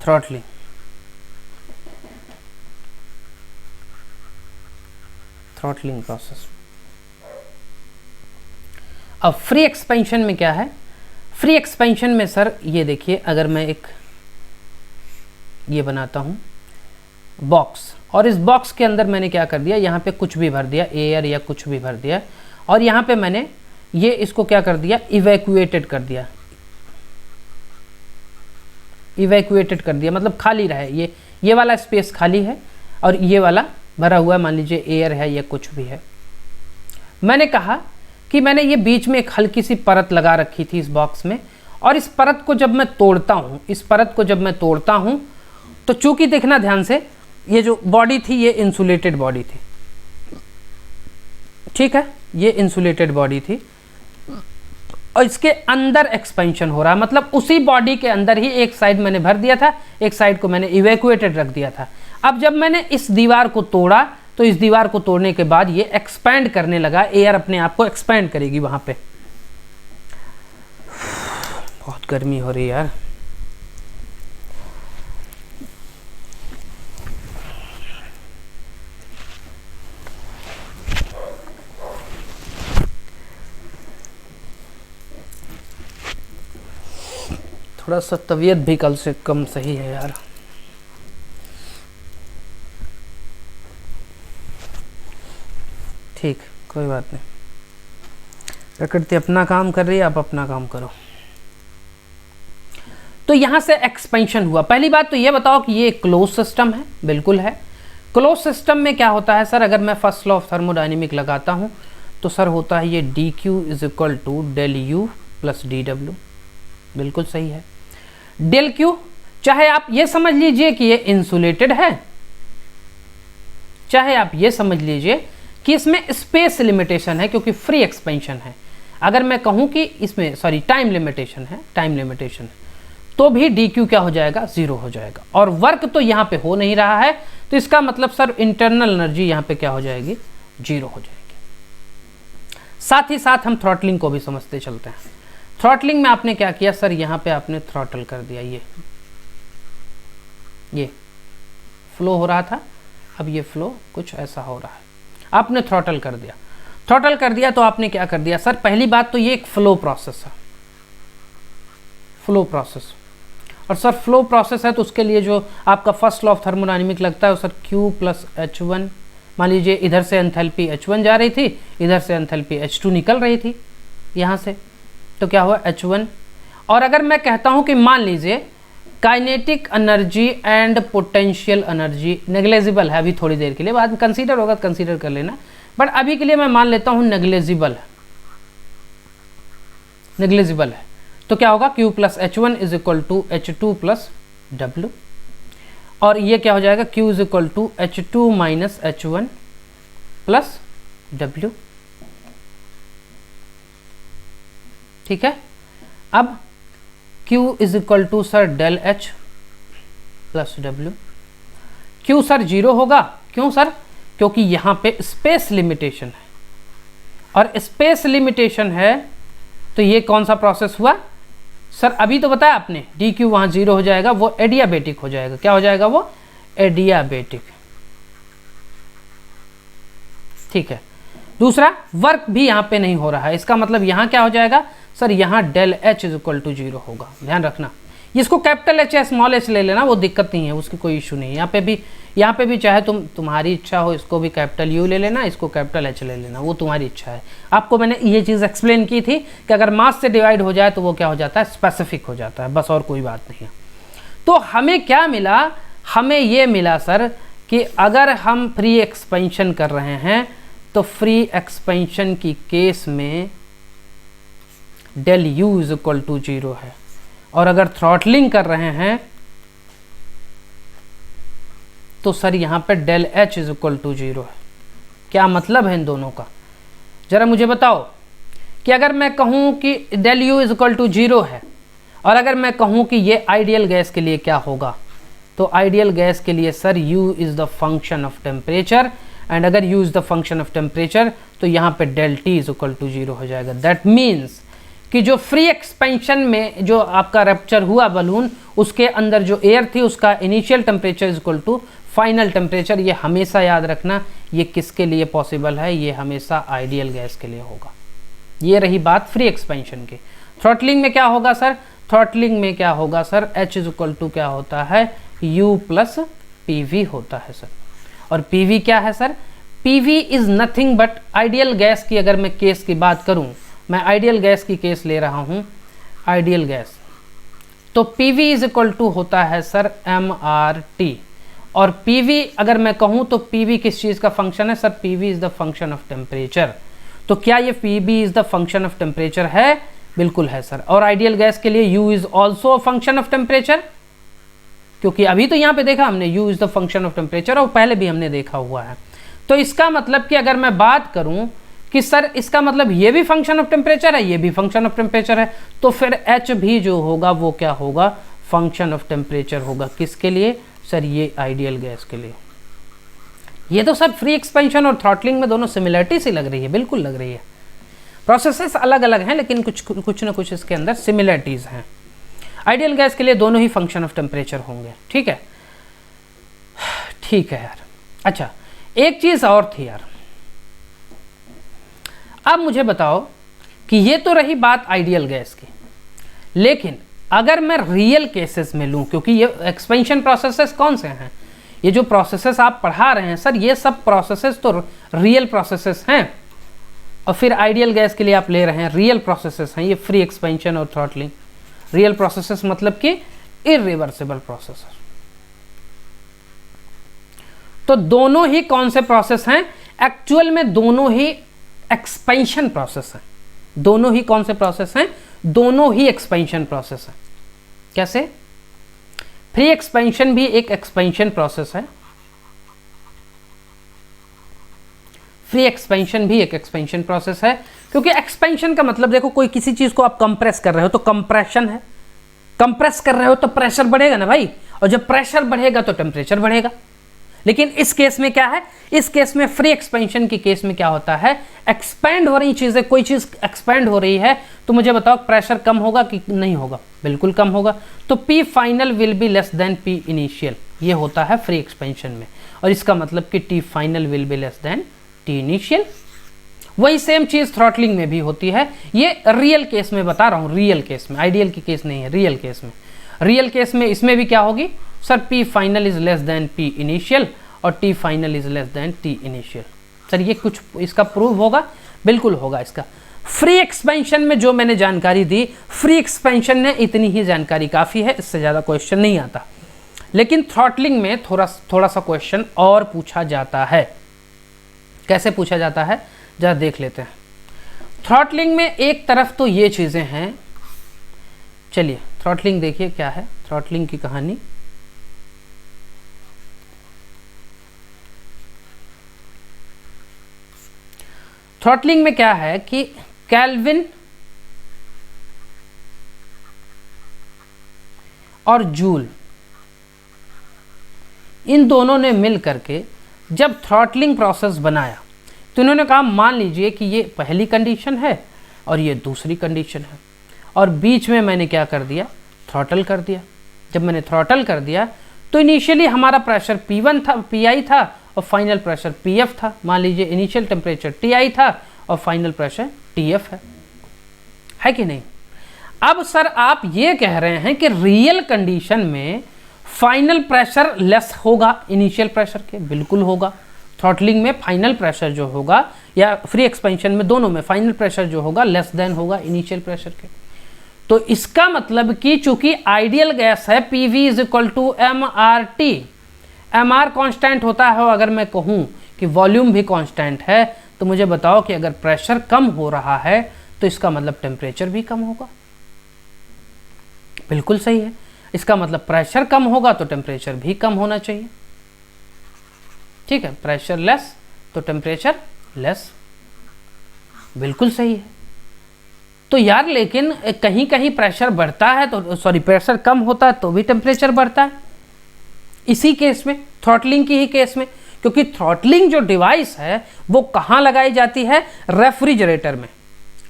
थ्रॉटलिंग। Throttling process. अब फ्री एक्सपेंशन में क्या है? फ्री एक्सपेंशन में सर ये देखिए, अगर मैं एक ये बनाता हूँ बॉक्स, और इस बॉक्स के अंदर मैंने क्या कर दिया, यहाँ पे कुछ भी भर दिया, एयर या कुछ भी भर दिया, और यहाँ पे मैंने ये इसको क्या कर दिया, इवैक्यूएटेड कर दिया। इवैक्यूएटेड कर दिया मतलब खाली रहे, ये वाला स्पेस खाली है और ये वाला भरा हुआ है, मान लीजिए एयर है या कुछ भी है। मैंने कहा कि मैंने ये बीच में एक हल्की सी परत लगा रखी थी इस बॉक्स में, और इस परत को जब मैं तोड़ता हूँ, इस परत को जब मैं तोड़ता हूँ, तो चूंकि देखना ध्यान से, ये जो बॉडी थी ये इंसुलेटेड बॉडी थी, ठीक है, ये इंसुलेटेड बॉडी थी, और इसके अंदर एक्सपेंशन हो रहा है, मतलब उसी बॉडी के अंदर ही एक साइड मैंने भर दिया था, एक साइड को मैंने इवैक्यूएटेड रख दिया था। अब जब मैंने इस दीवार को तोड़ा, तो इस दीवार को तोड़ने के बाद ये एक्सपैंड करने लगा, एयर अपने आप को एक्सपैंड करेगी वहां पे। बहुत गर्मी हो रही है यार। थोड़ा सा तबीयत भी कल से कम सही है यार। ठीक, कोई बात नहीं, प्रकृति अपना काम कर रही है, आप अपना काम करो। तो यहां से एक्सपेंशन हुआ। पहली बात तो ये बताओ कि ये क्लोज सिस्टम है, बिल्कुल है। क्लोज सिस्टम में क्या होता है सर, अगर मैं फर्स्ट लॉ ऑफ थर्मोडायनेमिक लगाता हूं तो सर होता है ये D Q is equal to del U plus D W, बिल्कुल सही है। डेल क्यू, चाहे आप ये समझ लीजिए कि ये इंसुलेटेड है, चाहे आप ये समझ लीजिए कि इसमें स्पेस लिमिटेशन है क्योंकि फ्री एक्सपेंशन है। अगर मैं कहूं कि इसमें सॉरी टाइम लिमिटेशन है, टाइम लिमिटेशन, तो भी डी क्यू क्या हो जाएगा, जीरो हो जाएगा। और वर्क तो यहां पे हो नहीं रहा है, तो इसका मतलब सर इंटरनल एनर्जी यहां पे क्या हो जाएगी, जीरो हो जाएगी। साथ ही साथ हम थ्रॉटलिंग को भी समझते चलते हैं। थ्रॉटलिंग में आपने क्या किया सर, यहां पे आपने थ्रॉटल कर दिया, ये फ्लो हो रहा था, अब ये फ्लो कुछ ऐसा हो रहा है, आपने थ्रॉटल कर दिया। थ्रॉटल कर दिया तो आपने क्या कर दिया सर, पहली बात तो ये एक फ्लो प्रोसेस है, फ्लो प्रोसेस। और सर फ्लो प्रोसेस है तो उसके लिए जो आपका फर्स्ट लॉ ऑफ थर्मोडायनेमिक लगता है सर Q प्लस H1, मान लीजिए इधर से एंथैल्पी H1 जा रही थी, इधर से एंथैल्पी H2 निकल रही थी यहाँ से, तो क्या हुआ H1। और अगर मैं कहता हूँ कि मान लीजिए kinetic energy and potential energy negligible है अभी थोड़ी देर के लिए, बाद में कंसीडर होगा तो कंसीडर कर लेना, बट अभी के लिए मैं मान लेता हूँ नेग्लेजिबल है, नेग्लेजिबल है, तो क्या होगा Q plus H1 is equal to H2 plus W, और ये क्या हो जाएगा Q is equal to H2 minus H1 plus W, ठीक है। अब Q is equal to sir del H plus W। Q sir zero होगा, क्यों सर, क्योंकि यहाँ पे स्पेस लिमिटेशन है, और स्पेस लिमिटेशन है तो ये कौन सा प्रोसेस हुआ सर, अभी तो बताया आपने, डी क्यू वहाँ जीरो हो जाएगा, वो एडियाबेटिक हो जाएगा। क्या हो जाएगा वो, एडियाबेटिक, ठीक है। दूसरा, वर्क भी यहाँ पे नहीं हो रहा है, इसका मतलब यहाँ क्या हो जाएगा सर, यहाँ del H is equal to zero होगा, ध्यान रखना। इसको कैपिटल एच या स्मॉल एच ले लेना, वो दिक्कत नहीं है, उसकी कोई इशू नहीं है। यहाँ पे भी चाहे तुम्हारी इच्छा हो, इसको भी कैपिटल यू ले लेना, इसको कैपिटल एच ले लेना, वो तुम्हारी इच्छा है। आपको मैंने ये चीज़ एक्सप्लेन की थी कि अगर मास से डिवाइड हो जाए तो वो क्या हो जाता है, स्पेसिफिक हो जाता है, बस और कोई बात नहीं है। तो हमें क्या मिला, हमें ये मिला सर कि अगर हम फ्री एक्सपेंशन कर रहे हैं तो फ्री एक्सपेंशन की केस में del you is equal to zero है, और अगर थ्रॉटलिंग कर रहे हैं तो सर यहाँ पे del H is equal to 0 है। क्या मतलब है इन दोनों का, जरा मुझे बताओ कि अगर मैं कहूँ कि del you is equal to 0 है और अगर मैं कहूँ कि ये आइडियल गैस के लिए क्या होगा, तो आइडियल गैस के लिए sir u is the function of temperature, and अगर u is the function of temperature तो यहाँ पे del t is equal to 0 हो जाएगा। दैट मीन्स कि जो फ्री एक्सपेंशन में जो आपका रप्चर हुआ बलून, उसके अंदर जो एयर थी उसका initial temperature is equal to final temperature. ये हमेशा याद रखना, ये किसके लिए पॉसिबल है, ये हमेशा आइडियल गैस के लिए होगा। ये रही बात फ्री एक्सपेंशन की। थ्रॉटलिंग में क्या होगा सर, थ्रॉटलिंग में क्या होगा sir, h is equal to क्या होता है, u प्लस pv होता है सर। और pv क्या है sir, pv is nothing but ideal gas की, अगर मैं केस की बात करूं, मैं आइडियल गैस की केस ले रहा हूं, आइडियल गैस, तो pv इज इक्वल टू होता है सर mRT। और pv अगर मैं कहूं तो pv किस चीज़ का फंक्शन है sir, pv is the function of temperature. तो क्या ये pv is the function of temperature है, बिल्कुल है सर। और आइडियल गैस के लिए u is also a function of temperature, क्योंकि अभी तो यहाँ पे देखा हमने u is the function of temperature, और पहले भी हमने देखा हुआ है। तो इसका मतलब कि अगर मैं बात करूं कि सर इसका मतलब ये भी फंक्शन ऑफ टेम्परेचर है, ये भी फंक्शन ऑफ टेम्परेचर है, तो फिर h भी जो होगा वो क्या होगा, फंक्शन ऑफ टेम्परेचर होगा। किसके लिए सर, ये आइडियल गैस के लिए। ये तो सर फ्री एक्सपेंशन और थ्रॉटलिंग में दोनों सिमिलरिटी सी लग रही है, बिल्कुल लग रही है। प्रोसेसेस अलग अलग हैं लेकिन कुछ ना कुछ इसके अंदर सिमिलरिटीज़ हैं। आइडियल गैस के लिए दोनों ही फंक्शन ऑफ टेम्परेचर होंगे, ठीक है, ठीक है यार। अच्छा, एक चीज़ और थी यार, अब मुझे बताओ कि ये तो रही बात आइडियल गैस की, लेकिन अगर मैं रियल केसेस में लूँ, क्योंकि ये एक्सपेंशन प्रोसेसेस कौन से हैं, ये जो प्रोसेसेस आप पढ़ा रहे हैं सर, ये सब प्रोसेसेस तो रियल प्रोसेसेस हैं, और फिर आइडियल गैस के लिए आप ले रहे हैं रियल प्रोसेसेस हैं, ये फ्री एक्सपेंशन और थ्रॉटलिंग। रियल प्रोसेसेस मतलब कि इरिवर्सिबल प्रोसेस। तो दोनों ही कौन से प्रोसेस हैं, एक्चुअल में दोनों ही एक्सपेंशन प्रोसेस हैं। दोनों ही कौन से प्रोसेस हैं, दोनों ही एक्सपेंशन प्रोसेस हैं। कैसे, फ्री एक्सपेंशन भी एक एक्सपेंशन प्रोसेस है, फ्री एक्सपेंशन भी एक एक्सपेंशन प्रोसेस है, क्योंकि एक्सपेंशन का मतलब देखो, कोई किसी चीज को आप कंप्रेस कर रहे हो तो कंप्रेशन है, कंप्रेस कर रहे हो तो प्रेशर बढ़ेगा ना भाई, और जब प्रेशर बढ़ेगा तो टेम्परेचर बढ़ेगा। लेकिन इस केस में क्या है, इस केस में फ्री एक्सपेंशन की केस में क्या होता है, एक्सपेंड हो रही चीजें, कोई चीज एक्सपेंड हो रही है, तो मुझे बताओ प्रेशर कम होगा कि नहीं होगा, बिल्कुल कम होगा। तो P final will be less than P initial, ये होता है फ्री एक्सपेंशन में, और इसका मतलब कि T final will be less than T initial. वही सेम चीज थ्रॉटलिंग में भी होती है, ये रियल केस में बता रहा हूँ, रियल केस में, आइडियल की केस नहीं है, रियल केस में। रियल केस में इसमें भी क्या होगी sir, P final is less than P initial और T final is less than T initial. Sir ये कुछ इसका प्रूव होगा, बिल्कुल होगा इसका। फ्री एक्सपेंशन में जो मैंने जानकारी दी, फ्री एक्सपेंशन ने इतनी ही जानकारी काफ़ी है, इससे ज़्यादा क्वेश्चन नहीं आता। लेकिन थ्रॉटलिंग में थोड़ा सा क्वेश्चन और पूछा जाता है। कैसे पूछा जाता है जरा देख लेते हैं। थ्रॉटलिंग में एक तरफ तो ये चीज़ें हैं, चलिए थ्रॉटलिंग देखिए क्या है, थ्रॉटलिंग की कहानी। थ्रॉटलिंग में क्या है कि केल्विन और जूल, इन दोनों ने मिल करके जब थ्रॉटलिंग प्रोसेस बनाया, तो इन्होंने कहा मान लीजिए कि ये पहली कंडीशन है और ये दूसरी कंडीशन है, और बीच में मैंने क्या कर दिया, थ्रॉटल कर दिया। जब मैंने थ्रॉटल कर दिया तो इनिशियली हमारा प्रेशर P1 था, PI था, और फाइनल प्रेशर PF था। मान लीजिए इनिशियल टेम्परेचर TI था और फाइनल प्रेशर TF है कि नहीं। अब सर आप ये कह रहे हैं कि रियल कंडीशन में फाइनल प्रेशर लेस होगा इनिशियल प्रेशर के, बिल्कुल होगा। थ्रॉटलिंग में फाइनल प्रेशर जो होगा, या फ्री एक्सपेंशन में, दोनों में फाइनल प्रेशर जो होगा लेस देन होगा इनिशियल प्रेशर के। तो इसका मतलब कि चूंकि आइडियल गैस है, PV is equal to MRT, MR constant होता है, और अगर मैं कहूँ कि वॉल्यूम भी कांस्टेंट है, तो मुझे बताओ कि अगर प्रेशर कम हो रहा है तो इसका मतलब टेम्परेचर भी कम होगा। बिल्कुल सही है। इसका मतलब प्रेशर कम होगा तो टेम्परेचर भी कम होना चाहिए। ठीक है, प्रेशर लेस तो टेम्परेचर लेस, बिल्कुल सही है। तो यार लेकिन कहीं कहीं प्रेशर बढ़ता है तो सॉरी प्रेशर कम होता है तो भी टेम्परेचर बढ़ता है। इसी केस में, थ्रॉटलिंग की ही केस में, क्योंकि थ्रॉटलिंग जो डिवाइस है वो कहाँ लगाई जाती है? रेफ्रिजरेटर में।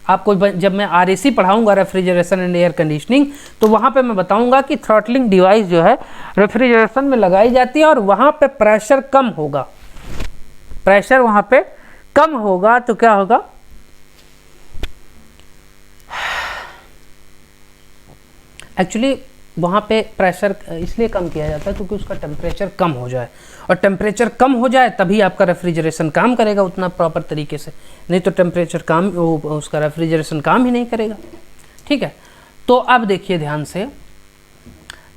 आपको जब मैं RAC पढ़ाऊंगा, रेफ्रिजरेशन एंड एयर कंडीशनिंग, तो वहाँ पे मैं बताऊंगा कि थ्रॉटलिंग डिवाइस जो है रेफ्रिजरेशन में लगाई जाती है और वहाँ पे प्रेशर कम होगा। प्रेशर वहाँ पे कम होगा तो क्या होगा? एक्चुअली वहाँ पे प्रेशर इसलिए कम किया जाता है क्योंकि उसका टेम्परेचर कम हो जाए, और टेम्परेचर कम हो जाए तभी आपका रेफ्रिजरेशन काम करेगा उतना प्रॉपर तरीके से, नहीं तो टेम्परेचर काम उसका रेफ्रिजरेशन काम ही नहीं करेगा। ठीक है, तो अब देखिए ध्यान से,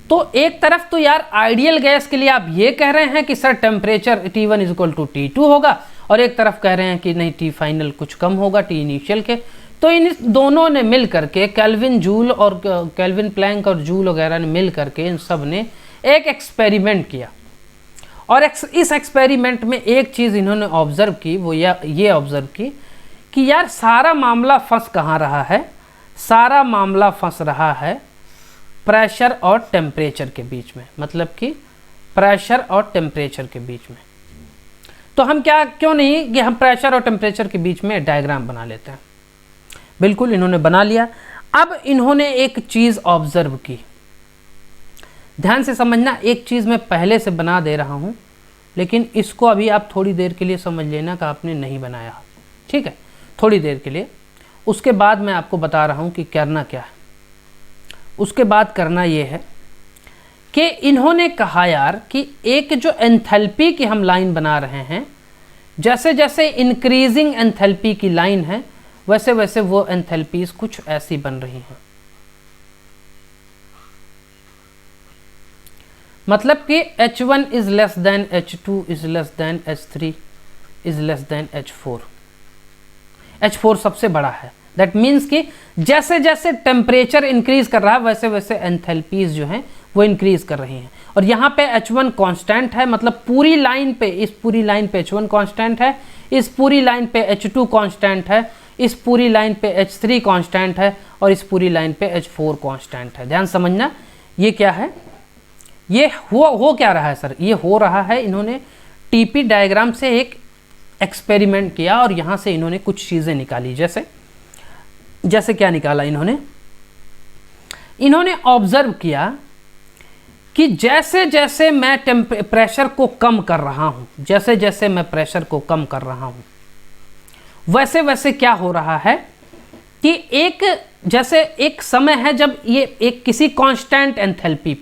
तो एक तरफ तो यार आइडियल गैस के लिए आप ये कह रहे हैं कि सर टेम्परेचर T1 = T2 होगा, और एक तरफ कह रहे हैं कि नहीं T फाइनल कुछ कम होगा T इनिशियल के। तो इन दोनों ने मिल करके, केल्विन जूल और केल्विन प्लैंक और जूल वगैरह ने मिल करके इन सब ने एक एक्सपेरिमेंट किया, और इस एक्सपेरिमेंट में एक चीज़ इन्होंने ऑब्जर्व की, वो ये ऑब्जर्व की कि यार सारा मामला फंस कहाँ रहा है? सारा मामला फंस रहा है प्रेशर और टेम्परेचर के बीच में, मतलब कि प्रेशर और टेम्परेचर के बीच में। तो हम क्यों नहीं कि हम प्रेशर और टेम्परेचर के बीच में डायग्राम बना लेते हैं। बिल्कुल, इन्होंने बना लिया। अब इन्होंने एक चीज़ ऑब्जर्व की, ध्यान से समझना, एक चीज़ मैं पहले से बना दे रहा हूँ, लेकिन इसको अभी आप थोड़ी देर के लिए समझ लेना कि आपने नहीं बनाया। ठीक है, थोड़ी देर के लिए, उसके बाद मैं आपको बता रहा हूँ कि करना क्या है। उसके बाद करना ये है कि इन्होंने कहा यार कि एक जो एंथैल्पी की हम लाइन बना रहे हैं, जैसे जैसे इंक्रीजिंग एंथैल्पी की लाइन है वैसे वैसे वो एंथैल्पीज कुछ ऐसी बन रही हैं। मतलब कि H1 is less than H2 is less than H3 is less than H4। H4 सबसे बड़ा है। दैट मीन्स कि जैसे जैसे टेम्परेचर इंक्रीज कर रहा है वैसे वैसे एंथैल्पीज जो हैं वो इंक्रीज कर रही हैं। और यहाँ पे H1 कांस्टेंट है, मतलब पूरी लाइन पे, इस पूरी लाइन पे H1 कांस्टेंट है, इस पूरी लाइन पे H2 कांस्टेंट है, इस पूरी लाइन पे H3 कांस्टेंट है, और इस पूरी लाइन पे H4 कांस्टेंट है। ध्यान समझना, ये क्या है? ये हो क्या रहा है सर? ये हो रहा है, इन्होंने TP डायग्राम से एक एक्सपेरिमेंट किया और यहाँ से इन्होंने कुछ चीज़ें निकाली। जैसे क्या निकाला इन्होंने ऑब्जर्व किया कि जैसे जैसे मैं प्रेशर को कम कर रहा हूँ, जैसे जैसे मैं प्रेशर को कम कर रहा हूँ, वैसे वैसे क्या हो रहा है कि एक समय है जब ये एक किसी कांस्टेंट एंथैल्पी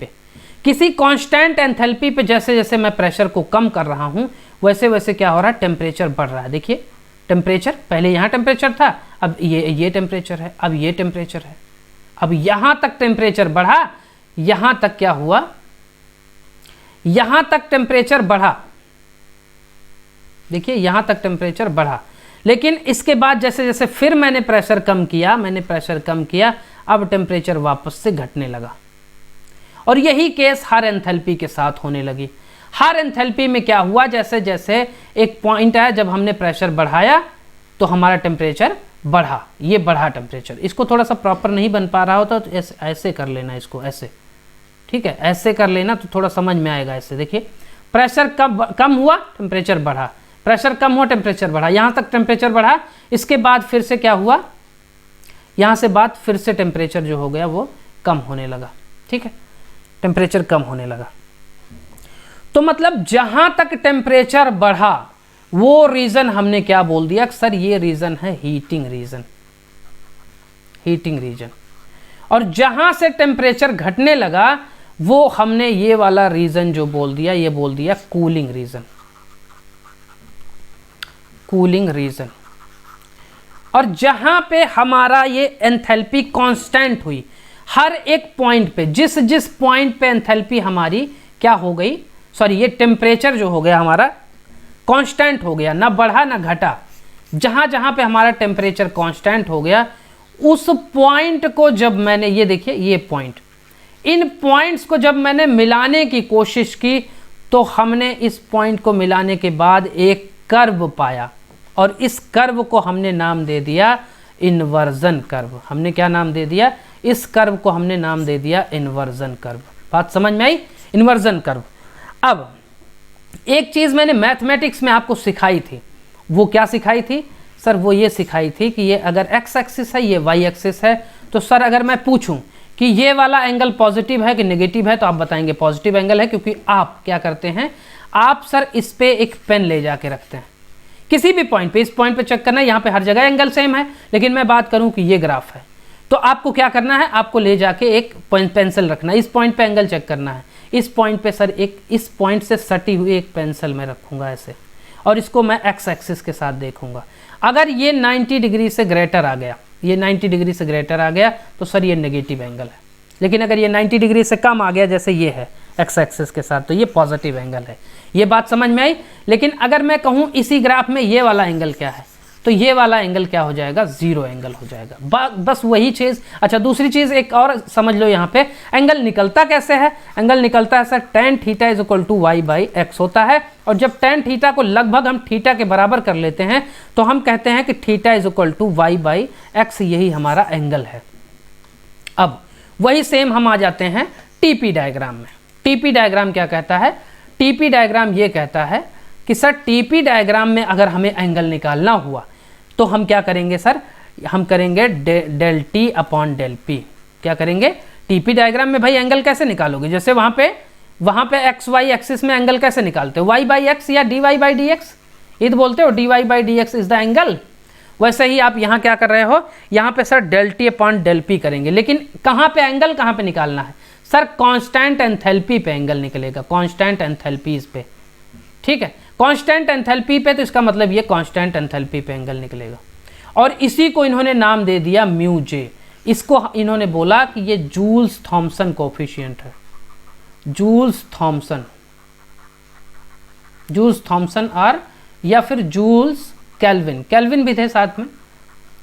पे जैसे जैसे मैं प्रेशर को कम कर रहा हूँ वैसे वैसे क्या हो रहा है? टेम्परेचर बढ़ रहा है। देखिए टेम्परेचर, पहले यहाँ टेम्परेचर था, अब ये टेम्परेचर है, अब ये टेम्परेचर है, अब यहाँ तक टेम्परेचर बढ़ा, यहाँ तक क्या हुआ? यहाँ तक टेम्परेचर बढ़ा। देखिए यहाँ तक टेम्परेचर बढ़ा, लेकिन इसके बाद जैसे जैसे फिर मैंने प्रेशर कम किया, अब टेम्परेचर वापस से घटने लगा। और यही केस हर एंथैल्पी के साथ होने लगी। हर एंथैल्पी में क्या हुआ? जैसे जैसे एक पॉइंट है जब हमने प्रेशर बढ़ाया तो हमारा टेम्परेचर बढ़ा, ये बढ़ा टेम्परेचर। इसको थोड़ा सा प्रॉपर नहीं बन पा रहा होता तो ऐसे कर लेना इसको, ऐसे, ठीक है, ऐसे कर लेना तो थोड़ा समझ में आएगा। ऐसे देखिए, प्रेशर कम हुआ, टेम्परेचर बढ़ा, प्रेशर कम हुआ, टेम्परेचर बढ़ा, यहाँ तक टेम्परेचर बढ़ा। इसके बाद फिर से क्या हुआ? यहाँ से बाद फिर से टेम्परेचर जो हो गया वो कम होने लगा। ठीक है, टेम्परेचर कम होने लगा। तो मतलब जहां तक टेम्परेचर बढ़ा वो रीजन हमने क्या बोल दिया? सर ये रीजन है हीटिंग रीजन। और जहां से टेम्परेचर घटने लगा वो हमने ये वाला रीजन जो बोल दिया, ये बोल दिया कूलिंग रीजन। और जहां पे हमारा ये एंथैल्पी कांस्टेंट हुई, हर एक पॉइंट पे, जिस पॉइंट पे एंथैल्पी हमारी क्या हो गई, सॉरी ये टेम्परेचर जो हो गया हमारा कांस्टेंट हो गया, ना बढ़ा ना घटा। जहां पे हमारा टेम्परेचर कांस्टेंट हो गया, उस पॉइंट को जब मैंने, ये देखिए ये पॉइंट, इन पॉइंट्स को जब मैंने मिलाने की कोशिश की तो हमने इस पॉइंट को मिलाने के बाद एक कर्व पाया और इस कर्व को हमने नाम दे दिया इन्वर्जन कर्व। हमने क्या नाम दे दिया? इस कर्व को हमने नाम दे दिया इन्वर्जन कर्व। बात समझ में आई? Inversion curve. अब एक चीज़ मैंने मैथमेटिक्स में आपको सिखाई थी, वो क्या सिखाई थी सर? वो ये सिखाई थी कि ये अगर एक्स एक्सिस है, ये वाई एक्सिस है, तो सर अगर मैं पूछूं कि ये वाला एंगल पॉजिटिव है कि नेगेटिव है, तो आप बताएंगे पॉजिटिव एंगल है, क्योंकि आप क्या करते हैं, आप सर इस पे एक पेन ले जाके रखते हैं किसी भी पॉइंट पे। इस पॉइंट पे चेक करना है, यहाँ पे हर जगह एंगल सेम है, लेकिन मैं बात करूं कि ये ग्राफ है, तो आपको क्या करना है, आपको ले जाके एक पेंसिल रखना है, इस पॉइंट पे एंगल चेक करना है, इस पॉइंट पे सर एक इस पॉइंट से सटी हुई एक पेंसिल में रखूंगा ऐसे, और इसको मैं एक्स एक्सिस के साथ देखूंगा। अगर ये 90 डिग्री से ग्रेटर आ गया, ये 90 डिग्री से ग्रेटर आ गया, तो सर ये नेगेटिव एंगल है। लेकिन अगर ये 90 डिग्री से कम आ गया, जैसे ये है एक्स एक्सिस के साथ, तो ये पॉजिटिव एंगल है। ये बात समझ में आई? लेकिन अगर मैं कहूँ इसी ग्राफ में ये वाला एंगल क्या है, तो ये वाला एंगल क्या हो जाएगा? जीरो एंगल हो जाएगा। बस वही चीज़। अच्छा, दूसरी चीज़ एक और समझ लो, यहाँ पे एंगल निकलता कैसे है? एंगल निकलता है sir tan theta is equal to Y by X होता है, और जब tan थीटा को लगभग हम थीटा के बराबर कर लेते हैं तो हम कहते हैं कि theta is equal to Y by X, यही हमारा एंगल है। अब वही सेम हम आ जाते हैं टीपी डायग्राम में। टीपी डायग्राम क्या कहता है? टीपी डायग्राम ये कहता है कि सर टीपी डायग्राम में अगर हमें एंगल निकालना हुआ तो हम क्या करेंगे सर? हम करेंगे del T upon del P. क्या करेंगे? टीपी डायग्राम में भाई एंगल कैसे निकालोगे? जैसे वहाँ पे एक्स वाई एक्सिस में एंगल कैसे निकालते हो? वाई बाई एक्स या D Y by D X, ये तो बोलते हो D Y by D X is the angle. वैसे ही आप यहाँ क्या कर रहे हो, यहाँ पे sir del T upon del P करेंगे, लेकिन कहाँ पे एंगल कहाँ पे निकालना है सर? कांस्टेंट एंथैल्पी पे एंगल निकलेगा, कांस्टेंट एंथैल्पी पे। ठीक है, कांस्टेंट एंथैल्पी पे, तो इसका मतलब ये कांस्टेंट एंथैल्पी पे एंगल निकलेगा। और इसी को इन्होंने नाम दे दिया म्यू जे। इसको इन्होंने बोला कि ये जूल्स थॉमसन कोफिशिएंट है। जूल्स थॉमसन और या फिर जूल्स कैल्विन, कैल्विन भी थे साथ में,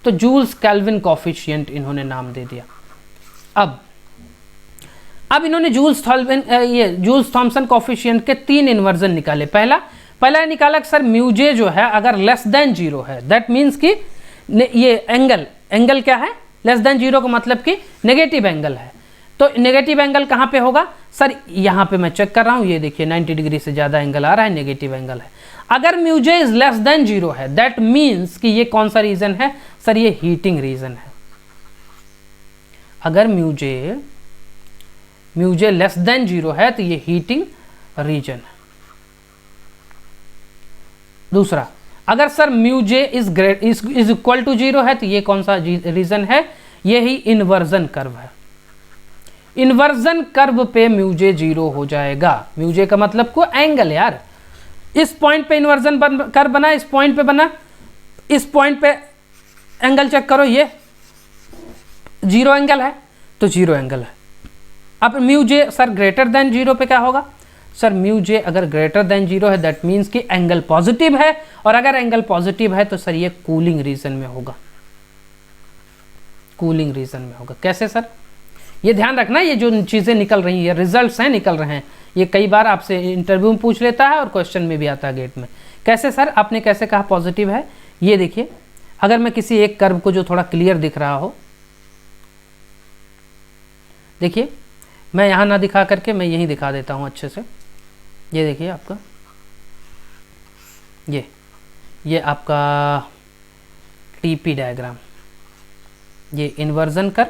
तो जूल्स कैल्विन कोफिशिएंट इन्होंने नाम दे दिया। अब इन्होंने जूल्स थॉमसन कोफिशिएंट के 3 इन्वर्जन निकाले। पहला निकाला कि सर म्यू जे जो है अगर लेस देन जीरो है, दैट मीन्स कि ये एंगल क्या है? लेस देन जीरो का मतलब कि नेगेटिव एंगल है। तो नेगेटिव एंगल कहाँ पे होगा सर? यहाँ पे मैं चेक कर रहा हूँ, ये देखिए 90 डिग्री से ज़्यादा एंगल आ रहा है, नेगेटिव एंगल है। अगर mu J is less than zero है, दैट मीन्स कि ये कौन सा रीजन है सर? ये हीटिंग रीजन है। अगर mu J less than zero है तो ये हीटिंग रीजन है। दूसरा, अगर sir mu J is equal to zero है तो ये कौन सा रीजन है? ये ही इन्वर्जन कर्व है। इन्वर्जन कर्व पे म्यू जे जीरो हो जाएगा। म्यू जे का मतलब को एंगल यार, इस पॉइंट पे इन्वर्जन कर्व बना, इस पॉइंट पे बना, इस पॉइंट पे एंगल चेक करो, ये जीरो एंगल है, तो जीरो एंगल है। अब म्यू जे सर ग्रेटर देन जीरो पे क्या होगा सर? म्यू जे अगर ग्रेटर देन जीरो है, दैट मीन्स कि एंगल पॉजिटिव है, और अगर एंगल पॉजिटिव है तो सर ये कूलिंग रीजन में होगा। कूलिंग रीजन में होगा। कैसे सर? ये ध्यान रखना, ये जो चीज़ें निकल रही हैं, रिजल्ट्स हैं निकल रहे हैं, ये कई बार आपसे इंटरव्यू में पूछ लेता है और क्वेश्चन में भी आता है गेट में। कैसे सर? आपने कैसे कहा पॉजिटिव है? ये देखिए, अगर मैं किसी एक कर्व को जो थोड़ा क्लियर दिख रहा हो, देखिए मैं यहाँ ना दिखा करके मैं यहीं दिखा देता हूँ अच्छे से। ये देखिए आपका ये आपका टीपी डायग्राम, ये इन्वर्जन कर,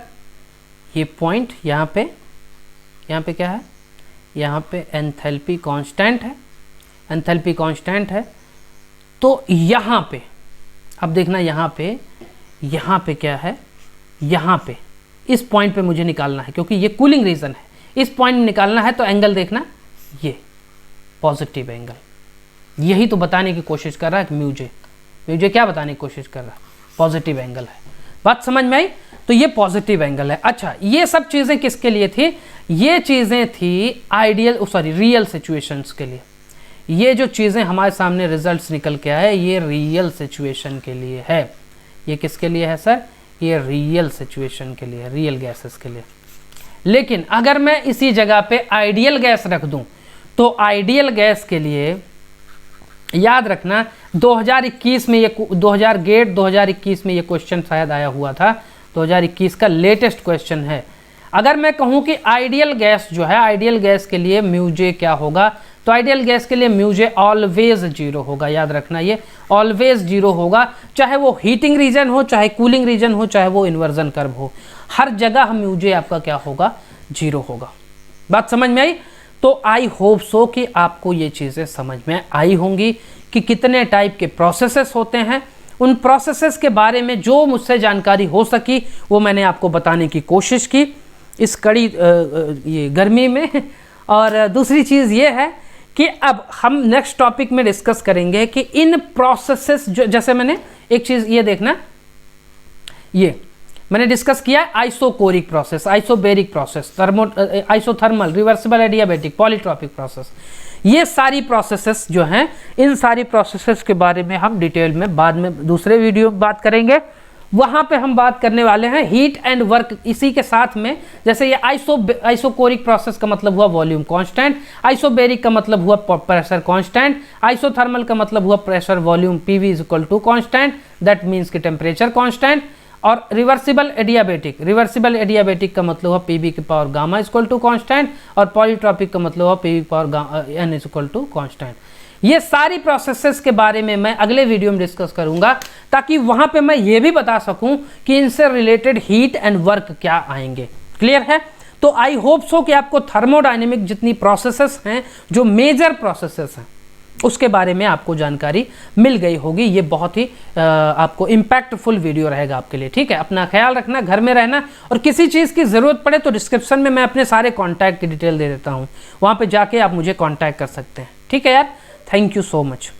ये पॉइंट यहाँ पे क्या है? यहाँ पे एंथैल्पी कांस्टेंट है, एंथैल्पी कांस्टेंट है। तो यहाँ पे अब देखना, यहाँ पे क्या है? यहाँ पे इस पॉइंट पे मुझे निकालना है, क्योंकि ये कूलिंग रीजन है, इस पॉइंट में निकालना है। तो एंगल देखना, ये पॉजिटिव एंगल, यही तो बताने की कोशिश कर रहा है कि म्यू जे क्या बताने की कोशिश कर रहा है? पॉजिटिव एंगल है। बात समझ में आई? तो ये पॉजिटिव एंगल है। अच्छा, ये सब चीज़ें किसके लिए थी? ये चीज़ें थी रियल सिचुएशंस के लिए। ये जो चीज़ें हमारे सामने रिजल्ट्स निकल के आए, ये रियल सिचुएशन के लिए है। ये किसके लिए है सर? ये रियल सिचुएशन के लिए, रियल गैसेस के लिए। लेकिन अगर मैं इसी जगह पे आइडियल गैस रख दूं तो आइडियल गैस के लिए याद रखना 2021 में ये 2021 में ये क्वेश्चन शायद आया हुआ था, 2021 का लेटेस्ट क्वेश्चन है। अगर मैं कहूं कि आइडियल गैस जो है, आइडियल गैस के लिए म्यूजे क्या होगा, तो आइडियल गैस के लिए म्यूजे ऑलवेज 0 होगा। याद रखना ये ऑलवेज 0 होगा, चाहे वो हीटिंग रीजन हो, चाहे कूलिंग रीजन हो, चाहे वो इन्वर्जन कर्व हो, हर जगह म्यूजे आपका क्या होगा, 0 होगा। बात समझ में आई? तो आई होप सो कि आपको ये चीज़ें समझ में आई होंगी कि कितने टाइप के प्रोसेसेस होते हैं। उन प्रोसेसेस के बारे में जो मुझसे जानकारी हो सकी वो मैंने आपको बताने की कोशिश की इस कड़ी ये गर्मी में। और दूसरी चीज़ ये है कि अब हम नेक्स्ट टॉपिक में डिस्कस करेंगे कि इन प्रोसेसेस जैसे मैंने एक चीज़ ये देखना, ये मैंने डिस्कस किया isochoric process, isobaric process, isothermal, reversible adiabatic, polytropic process, ये सारी प्रोसेसेस जो हैं, इन सारी प्रोसेसेस के बारे में हम डिटेल में बाद में दूसरे वीडियो में बात करेंगे। वहाँ पे हम बात करने वाले हैं हीट एंड वर्क। इसी के साथ में जैसे ये आइसोकोरिक प्रोसेस का मतलब हुआ वॉल्यूम कांस्टेंट, आइसोबेरिक का मतलब हुआ प्रेशर कांस्टेंट, आइसोथर्मल का मतलब हुआ pressure volume PV is equal to constant, that means कि टेम्परेचर कांस्टेंट। और रिवर्सिबल एडियाबेटिक का मतलब हुआ PV की power gamma is equal to constant, और पॉलीट्रॉपिक का मतलब हुआ PV की power N is equal to constant. ये सारी प्रोसेसेस के बारे में मैं अगले वीडियो में डिस्कस करूंगा, ताकि वहां पे मैं ये भी बता सकूं कि इनसे रिलेटेड हीट एंड वर्क क्या आएंगे। क्लियर है? तो आई होप सो कि आपको थर्मोडायनेमिक जितनी प्रोसेसेस हैं, जो मेजर प्रोसेसेस हैं, उसके बारे में आपको जानकारी मिल गई होगी। ये बहुत ही आपको इम्पैक्टफुल वीडियो रहेगा आपके लिए। ठीक है, अपना ख्याल रखना, घर में रहना, और किसी चीज़ की ज़रूरत पड़े तो डिस्क्रिप्शन में मैं अपने सारे कॉन्टैक्ट की डिटेल दे देता हूँ, वहाँ पे जाके आप मुझे कॉन्टैक्ट कर सकते हैं। ठीक है यार, थैंक यू सो मच।